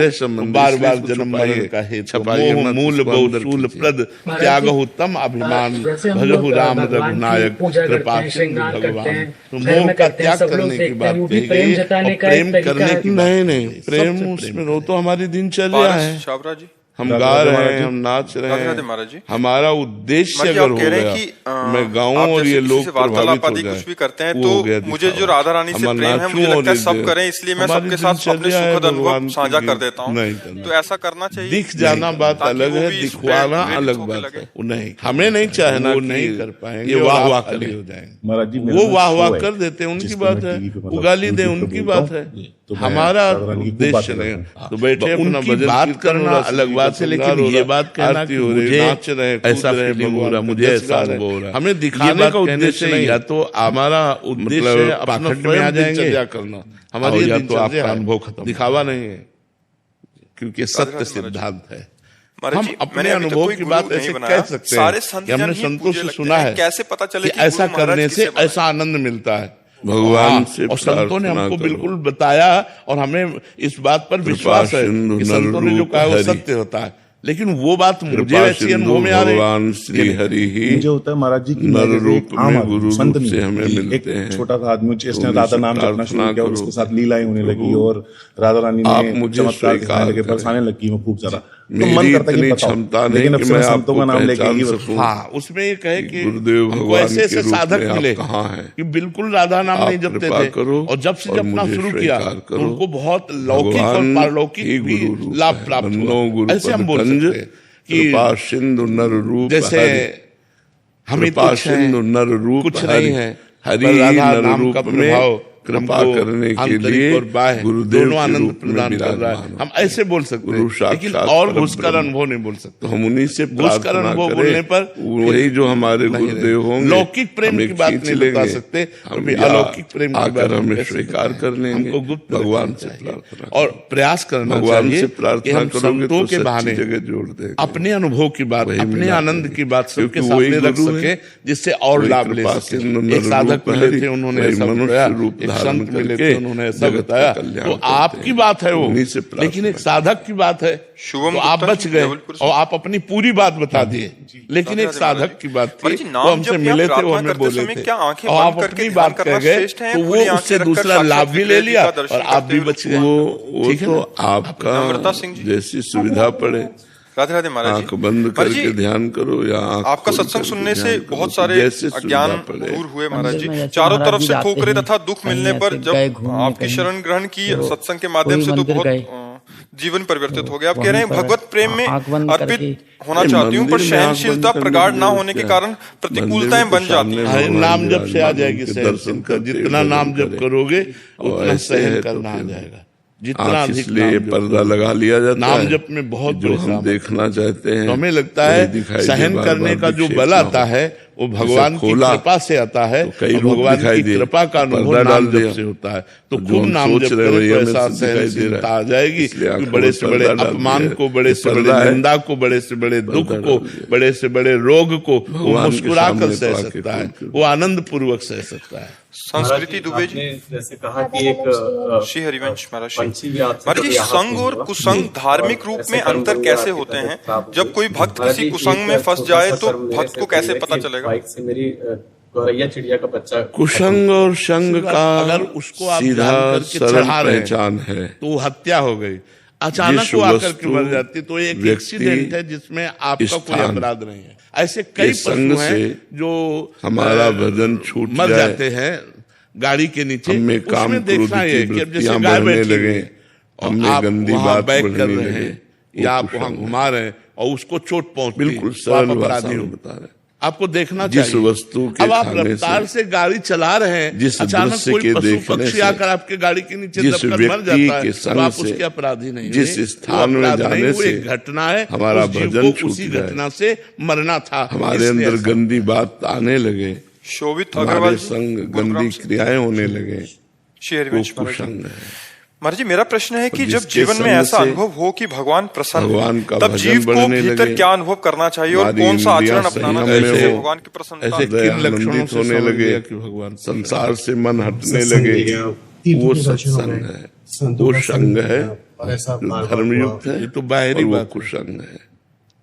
Speaker 3: बार बार जन्म मरण का हेतु, मूल बहुशूल प्रद त्याग उत्तम अभिमान भजहु राम रघुनायक कृपा सिंधु भगवान। तो मोह का त्याग करने की बात कही गई, और प्रेम करने की
Speaker 2: नहीं, प्रेम उसमें वो तो हमारी दिनचर्या है। हम गा रहे हैं, हम नाच रहे हैं, हमारा उद्देश्य अगर हो गया मैं गाऊं और ये लोग प्रभावित हो जाए,
Speaker 1: कुछ भी करते हैं तो मुझे जो राधा रानी से प्रेम है, मुझे लगता है सब करें, इसलिए मैं सबके साथ अपने सुखद अनुभव साझा कर देता हूँ। तो ऐसा करना चाहिए।
Speaker 2: दिख जाना बात अलग है, दिखवाना अलग बात है।
Speaker 3: नहीं,
Speaker 2: हमें नहीं चाहना,
Speaker 3: नहीं कर पाएंगे,
Speaker 2: ये वाह वाह कर हो
Speaker 3: जाएंगे,
Speaker 2: वो वाह वाह कर देते हैं, उनकी बात है, उगाली दे उनकी बात है, हमारा उद्देश्य नहीं। तो बैठे अपना
Speaker 3: बात करना अलग बात है, लेकिन ये बात कहना कि मुझे
Speaker 2: नाच रहे
Speaker 3: ऐसा फीलिंग हो रहा, मुझे ऐसा हो रहा, हमें दिखाने का उद्देश्य नहीं, या तो हमारा उद्देश्य पाखंड में आ जाएंगे करना, हमारी या तो आपका अनुभव खत्म, दिखावा नहीं है, क्योंकि सत्य सिद्धांत है। हम अपने अनुभव की बात ऐसे कह सकते हैं कि हमने संतों से सुना है
Speaker 1: कैसे पता चले
Speaker 3: कि ऐसा करने से ऐसा आनंद मिलता है
Speaker 2: भगवान से,
Speaker 3: और संतों ने हमको बिल्कुल बताया, और हमें इस बात पर विश्वास है कि संतों ने जो कहा वो सत्य होता है। लेकिन वो बात मुझे ऐसी अनुभव में आ रही,
Speaker 2: भगवान श्री हरि ही
Speaker 4: मुझे होता है महाराज जी की
Speaker 2: नर रूप में गुरु रूप से हमें मिलते हैं।
Speaker 4: छोटा सा आदमी जिसने राधा नाम जपना शुरू किया और उसके साथ लीलाएं होने लगी, और राधा रानी ने चमत्कार दिखाने लगे, बरसाने लगी वो खूब ज्यादा, तो मन करता है कि
Speaker 2: क्षमता नहीं कि मैं संतों का नाम लेके।
Speaker 3: हाँ, उसमें ये कहे कि
Speaker 2: गुरुदेव भगवान
Speaker 3: ऐसे ऐसे साधक मिले
Speaker 2: कहाँ हैं
Speaker 3: कि बिल्कुल राधा नाम नहीं जपते थे, और जब से जपना शुरू किया तो उनको बहुत लौकिक और पारलौकिक भी लाभ प्राप्त हुआ। ऐसे हम बोल सकते हैं
Speaker 2: कि सिंधु नर रूप,
Speaker 3: जैसे हमें
Speaker 2: सिंधु नर रूप
Speaker 3: कुछ नहीं है,
Speaker 2: हरि नर रूप में कृपा करने के लिए गुरुदेव
Speaker 3: दोनों आनंद प्रदान कर रहा है। हम ऐसे बोल सकते हैं, लेकिन और घुसकर अनुभव नहीं बोल सकते।
Speaker 2: हम उन्हीं से
Speaker 3: घुसकर अनुभव बोलने पर
Speaker 2: वही जो हमारे गुरुदेव होंगे,
Speaker 3: लौकिक प्रेम की बात नहीं बता सकते, अलौकिक प्रेम की बात
Speaker 2: हमें स्वीकार कर लेंगे।
Speaker 3: हमको गुप्त
Speaker 2: भगवान से प्रार्थना
Speaker 3: और प्रयास करना
Speaker 2: भगवान से प्रार्थना
Speaker 3: करोगे तो के बहाने
Speaker 2: जगह जोड़ दे,
Speaker 3: अपने अनुभव की बात, अपने आनंद की बात सबके सामने रख सके, जिससे और लाभ ले सके। एक साधक मिले थे, उन्होंने ऐसा संत मिले थे, उन्होंने ऐसा बताया, तो आपकी बात है वो, लेकिन एक साधक की बात है, तो आप बच गए और आप अपनी पूरी बात बता दिए। लेकिन एक साधक की बात थी, वो हमसे मिले थे, वो हमें बोले थे, और आप अपनी बात कह गए, तो वो उससे दूसरा लाभ भी ले लिया और आप भी बच गए।
Speaker 2: वो तो आपका जैसी सुविधा पड़े।
Speaker 1: राधे राधे महाराज जी,
Speaker 2: आंख बंद करके ध्यान करो, या
Speaker 1: आपका सत्संग सुनने से बहुत सारे अज्ञान दूर हुए महाराज जी। चारों तरफ से ठोकरें तथा दुख मिलने पर जब आपकी शरण ग्रहण की सत्संग के माध्यम से, तो बहुत जीवन परिवर्तित हो गया। आप कह रहे हैं भगवत प्रेम में अर्पित होना चाहती हूँ, पर सहनशीलता प्रगाढ़ ना होने के कारण प्रतिकूलताएं बन जाती हैं।
Speaker 3: नाम जप से आ जाएगी सहनशीलता, जितना नाम जप करोगे उतना सहन करना आ जाएगा, जितना
Speaker 2: इसलिए पर्दा लगा लिया जाता
Speaker 3: नाम
Speaker 2: है।
Speaker 3: जप में बहुत
Speaker 2: जो हम देखना चाहते हैं,
Speaker 3: तो हमें लगता है सहन करने का जो बल आता है वो भगवान की कृपा से आता है,
Speaker 2: कई
Speaker 3: भगवान की कृपा का अनुभव नाम जप से होता है। तो खूब नाम जप करो तो ऐसा सहनशीलता आ जाएगी कि बड़े से बड़े अपमान को, बड़े से बड़े निंदा को, बड़े से बड़े दुख को, बड़े से बड़े रोग को वो मुस्कुरा कर सह सकता है, वो आनंद पूर्वक सह सकता है।
Speaker 1: संस्कृति दुबे जी
Speaker 4: जैसे कहा कि एक
Speaker 1: श्री हरिवंश महाराज जी, संग और कुसंग धार्मिक रूप में अंतर कैसे होते हैं? जब कोई भक्त किसी कुसंग में फंस जाए तो भक्त को कैसे पता चलेगा?
Speaker 4: से मेरी गौरैया चिड़िया का बच्चा
Speaker 2: कुसंग और संग का
Speaker 3: अगर उसको आप
Speaker 2: सीधा सरल पहचान है
Speaker 3: तो हत्या हो गई। अचानक वो आकर के मर जाती तो एक एक्सीडेंट है जिसमें आपका कोई अपराध नहीं है। ऐसे कई पशु हैं जो
Speaker 2: हमारा भजन छूट
Speaker 3: मर जाते हैं गाड़ी के नीचे।
Speaker 2: हमें काम
Speaker 3: देखना है कि जैसे गाय
Speaker 2: लगे, हमें गंदी बात
Speaker 3: बैक कर रहे हैं या आप वहां घुमा रहे हैं और उसको चोट पहुंच,
Speaker 2: बिल्कुल सरल भाषा में बता रहे,
Speaker 3: आपको देखना
Speaker 2: जिस
Speaker 3: चाहिए।
Speaker 2: वस्तु के
Speaker 3: अब आप रफ्तार से गाड़ी चला रहे हैं,
Speaker 2: जिस
Speaker 3: अचानक कोई पशु पक्षी आकर आपके गाड़ी के नीचे दबकर मर जाता है तो आप उसके अपराधी नहीं,
Speaker 2: जिस स्थान में जाने से
Speaker 3: घटना है,
Speaker 2: हमारा भजन छूट
Speaker 3: उसी घटना से मरना था।
Speaker 2: हमारे अंदर गंदी बात आने लगे,
Speaker 1: शोभित
Speaker 2: हमारे संग गंदी क्रियाएं होने लगे,
Speaker 1: कुसंग है। महाराज जी, मेरा प्रश्न है कि जब जीवन में ऐसा अनुभव हो कि भगवान प्रसन्न, तब जीव को भीतर क्या अनुभव करना चाहिए और कौन सा आचरण अपनाना चाहिए भगवान की प्रसन्नता?
Speaker 2: आनंदित होने लगे कि भगवान संसार से मन हटने लगे, वो सत्संग है, वो संग है, धर्मयुक्त है।
Speaker 3: ये तो बाहरी बात,
Speaker 2: कुसंग है।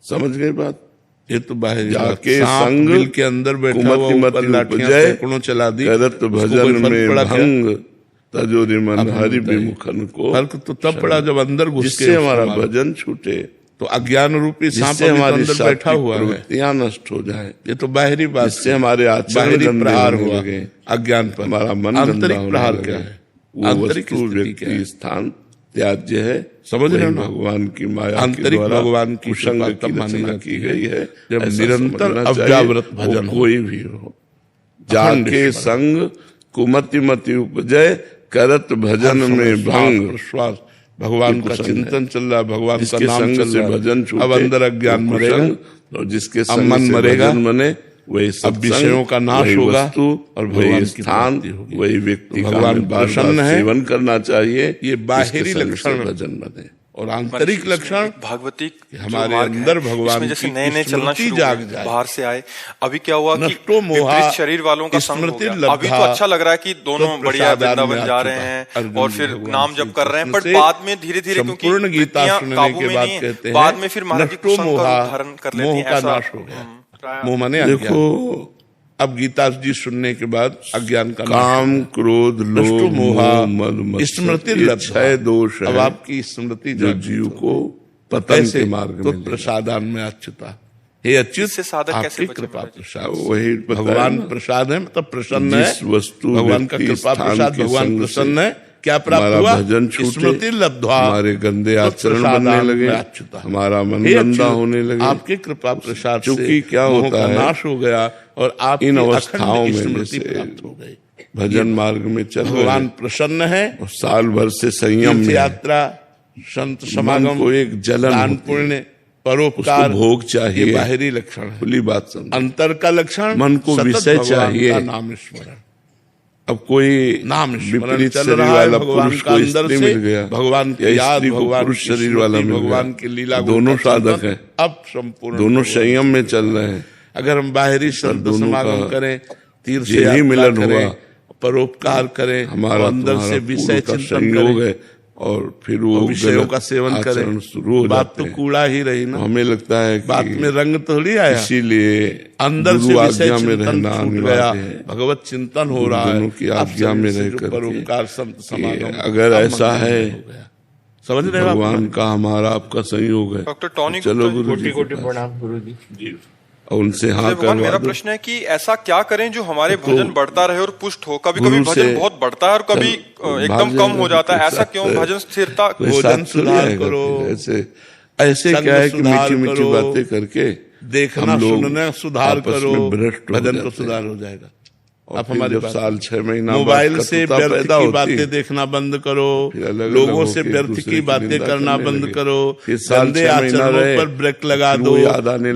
Speaker 2: समझ गए बात?
Speaker 3: ये तो बाहरी
Speaker 2: जाके संग
Speaker 3: के अंदर बैठा हुआ लाठियां चला दी,
Speaker 2: करत भजन में भंग तजोरी मन हरि विमुखन को।
Speaker 3: फर्क तो तब पड़ा जब अंदर घुस के
Speaker 2: जिससे हमारा भजन छूटे,
Speaker 3: तो अज्ञान रूपी सांप हमारे अंदर बैठा हुआ है,
Speaker 2: प्रवृत्तियां नष्ट हो जाए।
Speaker 3: ये तो बाहरी बात,
Speaker 2: जिससे हमारे आचरण
Speaker 3: प्रहार हुआ अज्ञान पर।
Speaker 2: हमारा मन
Speaker 3: आंतरिक प्रहार क्या है?
Speaker 2: आंतरिक व्यक्ति स्थान त्याज्य है।
Speaker 3: समझ रहे हैं
Speaker 2: भगवान की माया,
Speaker 3: आंतरिक भगवान की
Speaker 2: कुसंग की रचना की गई है।
Speaker 3: जब निरंतर अव्यावृत भजन
Speaker 2: कोई भी हो, जाके संग कुमति मति उपजय करत भजन में भंग।
Speaker 3: विश्वास, भगवान का चिंतन चल रहा, भगवान का नाम चल रहा,
Speaker 2: भजन छूटे,
Speaker 3: अब अंदर अज्ञान मरेगा
Speaker 2: और जिसके
Speaker 3: मन मरेगा,
Speaker 2: मने वही
Speaker 3: अब विषयों का नाश होगा और
Speaker 2: वही स्थान, वही व्यक्ति
Speaker 3: भगवान प्रसन्न है।
Speaker 2: सेवन करना चाहिए।
Speaker 3: ये बाहरी लक्षण
Speaker 2: भजन बने
Speaker 3: और आंतरिक लक्षण
Speaker 1: भागवती
Speaker 3: हमारे अंदर भगवान
Speaker 1: जैसे नए नए चलना शुरू
Speaker 3: जाग जाए,
Speaker 1: बाहर से आए। अभी क्या हुआ कि
Speaker 3: विपरीत
Speaker 1: शरीर वालों का संग हो गया। अभी तो अच्छा लग रहा है कि दोनों बढ़िया वृंदावन जा रहे हैं और फिर नाम जप कर रहे हैं, बट बाद में धीरे धीरे क्योंकि
Speaker 3: गीता सुनने के बाद कहते हैं,
Speaker 1: बाद में फिर महाराज जी धारण कर लेते हैं।
Speaker 3: ऐसा नाश हो गया, मोह माने देखो। अब गीता जी सुनने के बाद अज्ञान का
Speaker 2: काम, क्रोध, लोभ, मोह,
Speaker 3: स्मृति
Speaker 2: छह दोष।
Speaker 3: अब आपकी स्मृति
Speaker 2: जो जीव को पतन के मार्ग में
Speaker 3: प्रसादान में अच्युता, हे अच्युत
Speaker 1: से साधक कैसे
Speaker 3: कृपा प्रसाद,
Speaker 2: वही
Speaker 3: भगवान प्रसाद है, मतलब प्रसन्न है।
Speaker 2: वस्तु
Speaker 3: भगवान का कृपा प्रसाद, भगवान प्रसन्न है। क्या प्राप्त हुआ?
Speaker 2: भजन छूटे,
Speaker 3: स्मृति लब्ध्वा,
Speaker 2: हमारे गंदे आचरण बनने लगे, हमारा मन गंदा होने लगे।
Speaker 3: आपके कृपा प्रसाद
Speaker 2: से क्या होता है,
Speaker 3: नाश हो गया और आप
Speaker 2: इन अवस्थाओं में
Speaker 3: प्राप्त हो गई।
Speaker 2: भजन मार्ग में चल
Speaker 3: भगवान प्रसन्न है
Speaker 2: और साल भर से संयम में
Speaker 3: यात्रा, संत समागम
Speaker 2: को एक जलन,
Speaker 3: दान पुण्य, परोपकार,
Speaker 2: भोग चाहिए।
Speaker 3: बाहरी लक्षण है।
Speaker 2: खुली बात समझ।
Speaker 3: अंतर का लक्षण,
Speaker 2: मन को विषय चाहिए,
Speaker 3: नाम स्मरण।
Speaker 2: अब कोई
Speaker 3: नाम
Speaker 2: विपरीत शरीर वाला पुरुष को स्त्री मिल गया,
Speaker 3: भगवान की याद, भगवान
Speaker 2: पुरुष शरीर वाला मिल गया,
Speaker 3: भगवान की लीला,
Speaker 2: दोनों साधक है।
Speaker 3: अब संपूर्ण
Speaker 2: दोनों संयम में चल रहे हैं।
Speaker 3: अगर हम बाहरी संत समागम करें, तीर्थ
Speaker 2: ही मिलन हुआ,
Speaker 3: परोपकार करें,
Speaker 2: हमारा
Speaker 3: अंदर से विषय चिंतन करें
Speaker 2: और फिर वो
Speaker 3: विषयों का सेवन करें,
Speaker 2: शुरू हो
Speaker 3: बात तो कूड़ा ही रही ना।
Speaker 2: हमें लगता है
Speaker 3: बात में रंग थोड़ी आया,
Speaker 2: इसीलिए
Speaker 3: अंदर से विषय चिंतन
Speaker 2: में
Speaker 3: छूट गया, भगवत चिंतन हो रहा है
Speaker 2: की आज्ञा में रहकर
Speaker 3: परोपकार संत समागम।
Speaker 2: अगर ऐसा है,
Speaker 3: समझ रहे
Speaker 2: भगवान का हमारा आपका संयोग है।
Speaker 1: डॉक्टर टॉनिक,
Speaker 2: चलो गुरु जी,
Speaker 3: प्रणाम गुरु जी।
Speaker 2: उनसे हाँ
Speaker 1: भगवान, मेरा प्रश्न है कि ऐसा क्या करें जो हमारे भजन बढ़ता रहे और पुष्ट हो। कभी कभी भजन बहुत बढ़ता है और कभी एकदम कम हो जाता है, ऐसा क्यों? भजन स्थिरता,
Speaker 3: भोजन सुधार करो।
Speaker 2: ऐसे क्या है कि मीठी मीठी बातें करके
Speaker 3: देखना सुनना सुधार करो, भजन तो सुधार हो जाएगा।
Speaker 2: आप हमारे साल 6 महीना
Speaker 3: मोबाइल से व्यर्थ की बातें देखना बंद करो, लोगों से व्यर्थ की बातें करना बंद करो, गंदे आचरणों पर ब्रेक लगा दो,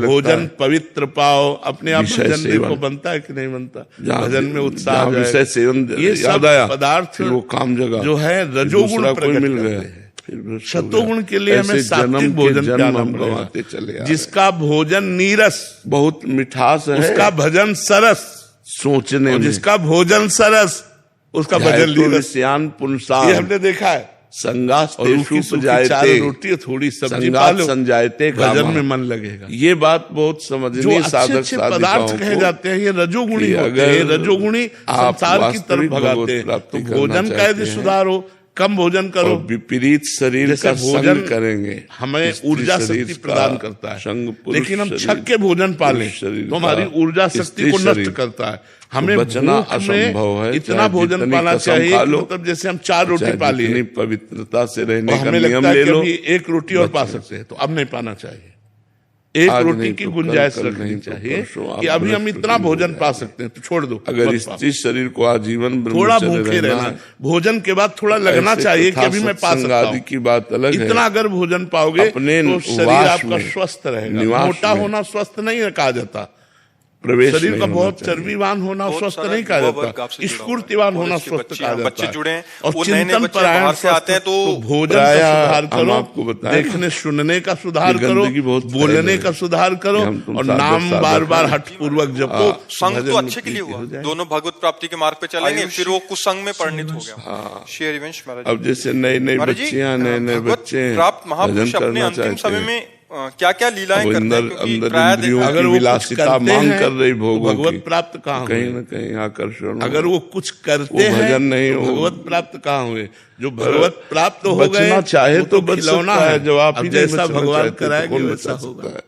Speaker 3: भोजन पवित्र पाओ। अपने आप भजन देखो बनता है कि नहीं बनता, भजन में उत्साह,
Speaker 2: विषय सेवन,
Speaker 3: ये सब पदार्थ
Speaker 2: वो काम जगह
Speaker 3: जो है रजोगुण
Speaker 2: कोई मिल गया।
Speaker 3: सतोगुण के लिए हमें सात्विक भोजन
Speaker 2: गंवाते चले।
Speaker 3: जिसका भोजन नीरस,
Speaker 2: बहुत मिठास है,
Speaker 3: उसका भजन सरस
Speaker 2: सोचने में।
Speaker 3: जिसका भोजन सरस, उसका भजन
Speaker 2: लीरस्यान पुनसार।
Speaker 3: ये हमने देखा है।
Speaker 2: संगास
Speaker 3: रोटी थोड़ी सब्जी पालो,
Speaker 2: संजायते
Speaker 3: भजन में मन लगेगा।
Speaker 2: ये बात बहुत समझनी साधक
Speaker 3: पदार्थ कहे जाते हैं, ये रजोगुणी होते हैं। रजोगुणी संसार की तरफ भगाते हैं। तो भोजन कैसे सुधारो, कम भोजन करो।
Speaker 2: विपरीत शरीर का भोजन करेंगे,
Speaker 3: हमें ऊर्जा शक्ति प्रदान करता है, लेकिन हम छक के भोजन पालें तो हमारी ऊर्जा शक्ति को नष्ट करता है। हमें
Speaker 2: बचना असंभव है।
Speaker 3: इतना भोजन पाना चाहिए, मतलब जैसे हम 4 रोटी पा लिए,
Speaker 2: पवित्रता से रहने का
Speaker 3: हमें
Speaker 2: नियम
Speaker 3: लगता है
Speaker 2: ले
Speaker 3: कि
Speaker 2: लो,
Speaker 3: अभी 1 रोटी और पा सकते हैं, तो अब नहीं पाना चाहिए। 1 रोटी की गुंजाइश रखनी चाहिए कि अभी हम इतना भोजन पा सकते हैं, तो छोड़ दो।
Speaker 2: अगर इस शरीर को आजीवन
Speaker 3: थोड़ा भूखे रहना, भोजन के बाद थोड़ा लगना चाहिए कि अभी मैं पा सकता हूं।
Speaker 2: की बात अलग है।
Speaker 3: इतना अगर भोजन पाओगे तो शरीर आपका स्वस्थ रहेगा। मोटा होना स्वस्थ नहीं कहा जाता, शरीर का बहुत चर्बीवान होना स्वस्थ नहीं कहा जाता, स्फूर्तिवान होना स्वस्थ कहा जाता है।
Speaker 1: बच्चे जुड़े हैं,
Speaker 3: और चिंतन
Speaker 1: बाहर से आते हैं, तो
Speaker 3: भोजन का सुधार करो, देखने सुनने का सुधार करो, बोलने का सुधार करो, और नाम बार बार हठपूर्वक जपो।
Speaker 1: संग तो अच्छे के लिए हुआ, दोनों भगवत प्राप्ति के मार्ग पे चलेंगे, फिर वो कुसंग में परिणित हो गया। शेर वंश महाराज,
Speaker 2: अब जैसे नए बच्चियां, नए बच्चे
Speaker 1: प्राप्त महापुरुष अपने अंतिम समय में क्या क्या लीलाएं करते हैं, क्योंकि
Speaker 2: अगर विलासिता मांग कर रही भोगों की,
Speaker 3: भगवत प्राप्त कहाँ
Speaker 2: कहीं न कहीं आकर्षण,
Speaker 3: अगर वो कुछ करते हैं
Speaker 2: भजन नहीं हो,
Speaker 3: भगवत प्राप्त कहाँ हुए? जो भगवत प्राप्त हो
Speaker 2: गए,
Speaker 3: चाहे तो
Speaker 2: खिलौना है, जब आप ही
Speaker 3: जैसा भगवान कराएंगे वैसा होगा।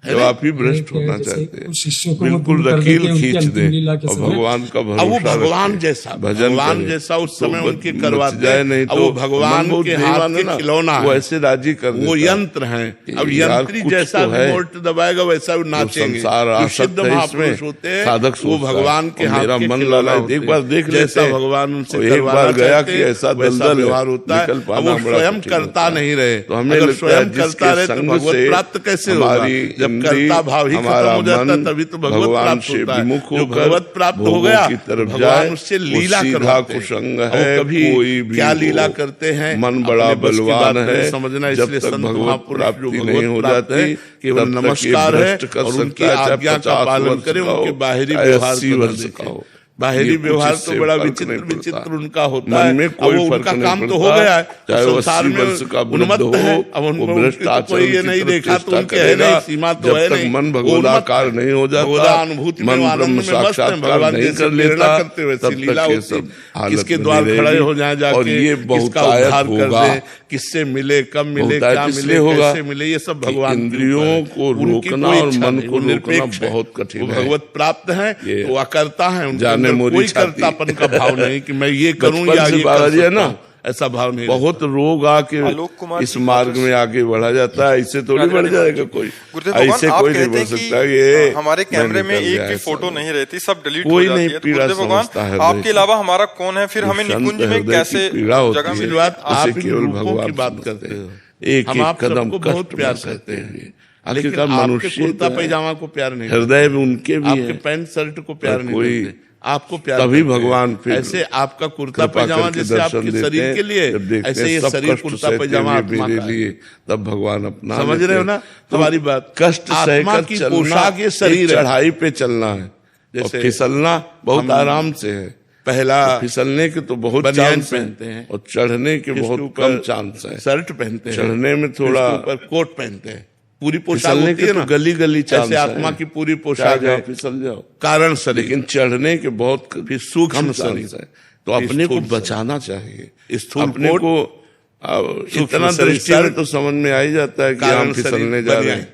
Speaker 2: जब आप ही भ्रष्ट होना चाहते हैं, बिल्कुल रकील खींच दे, और भगवान का भरोसा,
Speaker 3: वो भगवान जैसा, भगवान जैसा उस समय उनके करवाते
Speaker 2: जाए, नहीं तो
Speaker 3: भगवान के हाथ के खिलौना,
Speaker 2: वो ऐसे राजी कर,
Speaker 3: वो यंत्र है। अब यंत्री जैसा रिमोट दबाएगा वैसा नाचेंगे। सिद्ध महापुरुष होते हैं,
Speaker 2: साधक,
Speaker 3: वो भगवान के हाथ के
Speaker 2: मन लगा, एक बार देख
Speaker 3: जैसा भगवान उनसे
Speaker 2: एक बार गया कि ऐसा
Speaker 3: दलदल व्यवहार होता है। वो स्वयं करता नहीं रहे, तो हमें स्वयं करता रहे तो भगवत प्राप्त कैसे होगा? करता भाव ही खत्म हो जाता है, तभी तो भगवत प्राप्त होता है। जो भगवत प्राप्त हो गया, भगवान उससे लीला करवाते हैं। कभी क्या लीला करते हैं,
Speaker 2: मन बड़ा बलवान है,
Speaker 3: समझना। इसलिए संत महापुरुष जो भगवत प्राप्त है केवल नमस्कार है, और उनकी आज्ञा का पालन करें, उनके बाहरी व्यवहार बाहरी व्यवहार तो बड़ा विचित्र उनका होता है। में कोई उनका काम तो हो गया है,
Speaker 2: चाहे वो
Speaker 3: संसार में उन्मत्त है। अब उनको कोई ये नहीं देखा तो उनके है नहीं, सीमा तो है नहीं,
Speaker 2: मन भगवदाकार नहीं हो जाता,
Speaker 3: अनुभूति में आनंद में मस्त है। भगवान जैसे लीला करते हुए लीला होती, किसके द्वार खड़े हो जाए जाके, किसका उद्धार कर दे, किससे मिले, कब मिले, क्या मिले, कैसे मिले, ये सब भगवान।
Speaker 2: इंद्रियों को रोकना और मन को रोकना बहुत कठिन है।
Speaker 3: भगवत प्राप्त है, वो अकर्ता है, कोई कर्तापन का भाव नहीं कि मैं ये करूं या ये कर ना, ऐसा भाव नहीं।
Speaker 2: बहुत रोग आके इस मार्ग में आगे बढ़ा जाता है, इससे थोड़ी बढ़ जाएगा कोई, ऐसे कोई नहीं बढ़ सकता। ये
Speaker 1: हमारे कैमरे में एक भी फोटो नहीं रहती, सब डिलीट
Speaker 2: कोई नहीं पीड़ा समझता है।
Speaker 1: आपके अलावा हमारा कौन है? फिर हमें निकुंज में कैसे जगह मिली?
Speaker 2: आप केवल भगवान की बात करते हैं, एक एक कदम
Speaker 3: बहुत प्यार करते हैं,
Speaker 2: आखिरकार मनुष्य
Speaker 3: कुर्ता पैजामा को प्यार नहीं,
Speaker 2: हृदय में उनके भी
Speaker 3: आपके पैंट शर्ट को प्यार नहीं, कोई आपको प्यार
Speaker 2: तभी भगवान
Speaker 3: ऐसे आपका कुर्ता पैजामा जैसे आपके शरीर के लिए, ऐसे ये शरीर कुर्ता पैजामा मेरे लिए,
Speaker 2: तब भगवान अपना
Speaker 3: समझ रहे हो ना हमारी बात।
Speaker 2: कष्ट
Speaker 3: आत्मा की पोशाक ये शरीर
Speaker 2: चढ़ाई पे चलना है, जैसे फिसलना बहुत आराम से है।
Speaker 3: पहला
Speaker 2: फिसलने के तो बहुत चांस पहनते हैं, और चढ़ने के बहुत कम चांस है।
Speaker 3: शर्ट पहनते हैं,
Speaker 2: चढ़ने में थोड़ा
Speaker 3: कोट पहनते हैं, पूरी पोशाक होती है ना,
Speaker 2: गली गली
Speaker 3: जैसे आत्मा की पूरी पोशाक है,
Speaker 2: फिसल जाओ
Speaker 3: कारण शरीर,
Speaker 2: लेकिन चढ़ने के बहुत
Speaker 3: सूक्ष्म शरीर
Speaker 2: है। तो अपने को बचाना चाहिए, अपने को इतना दृष्टि में तो समझ में आ ही जाता है कि हम फिसलने जा रहे हैं।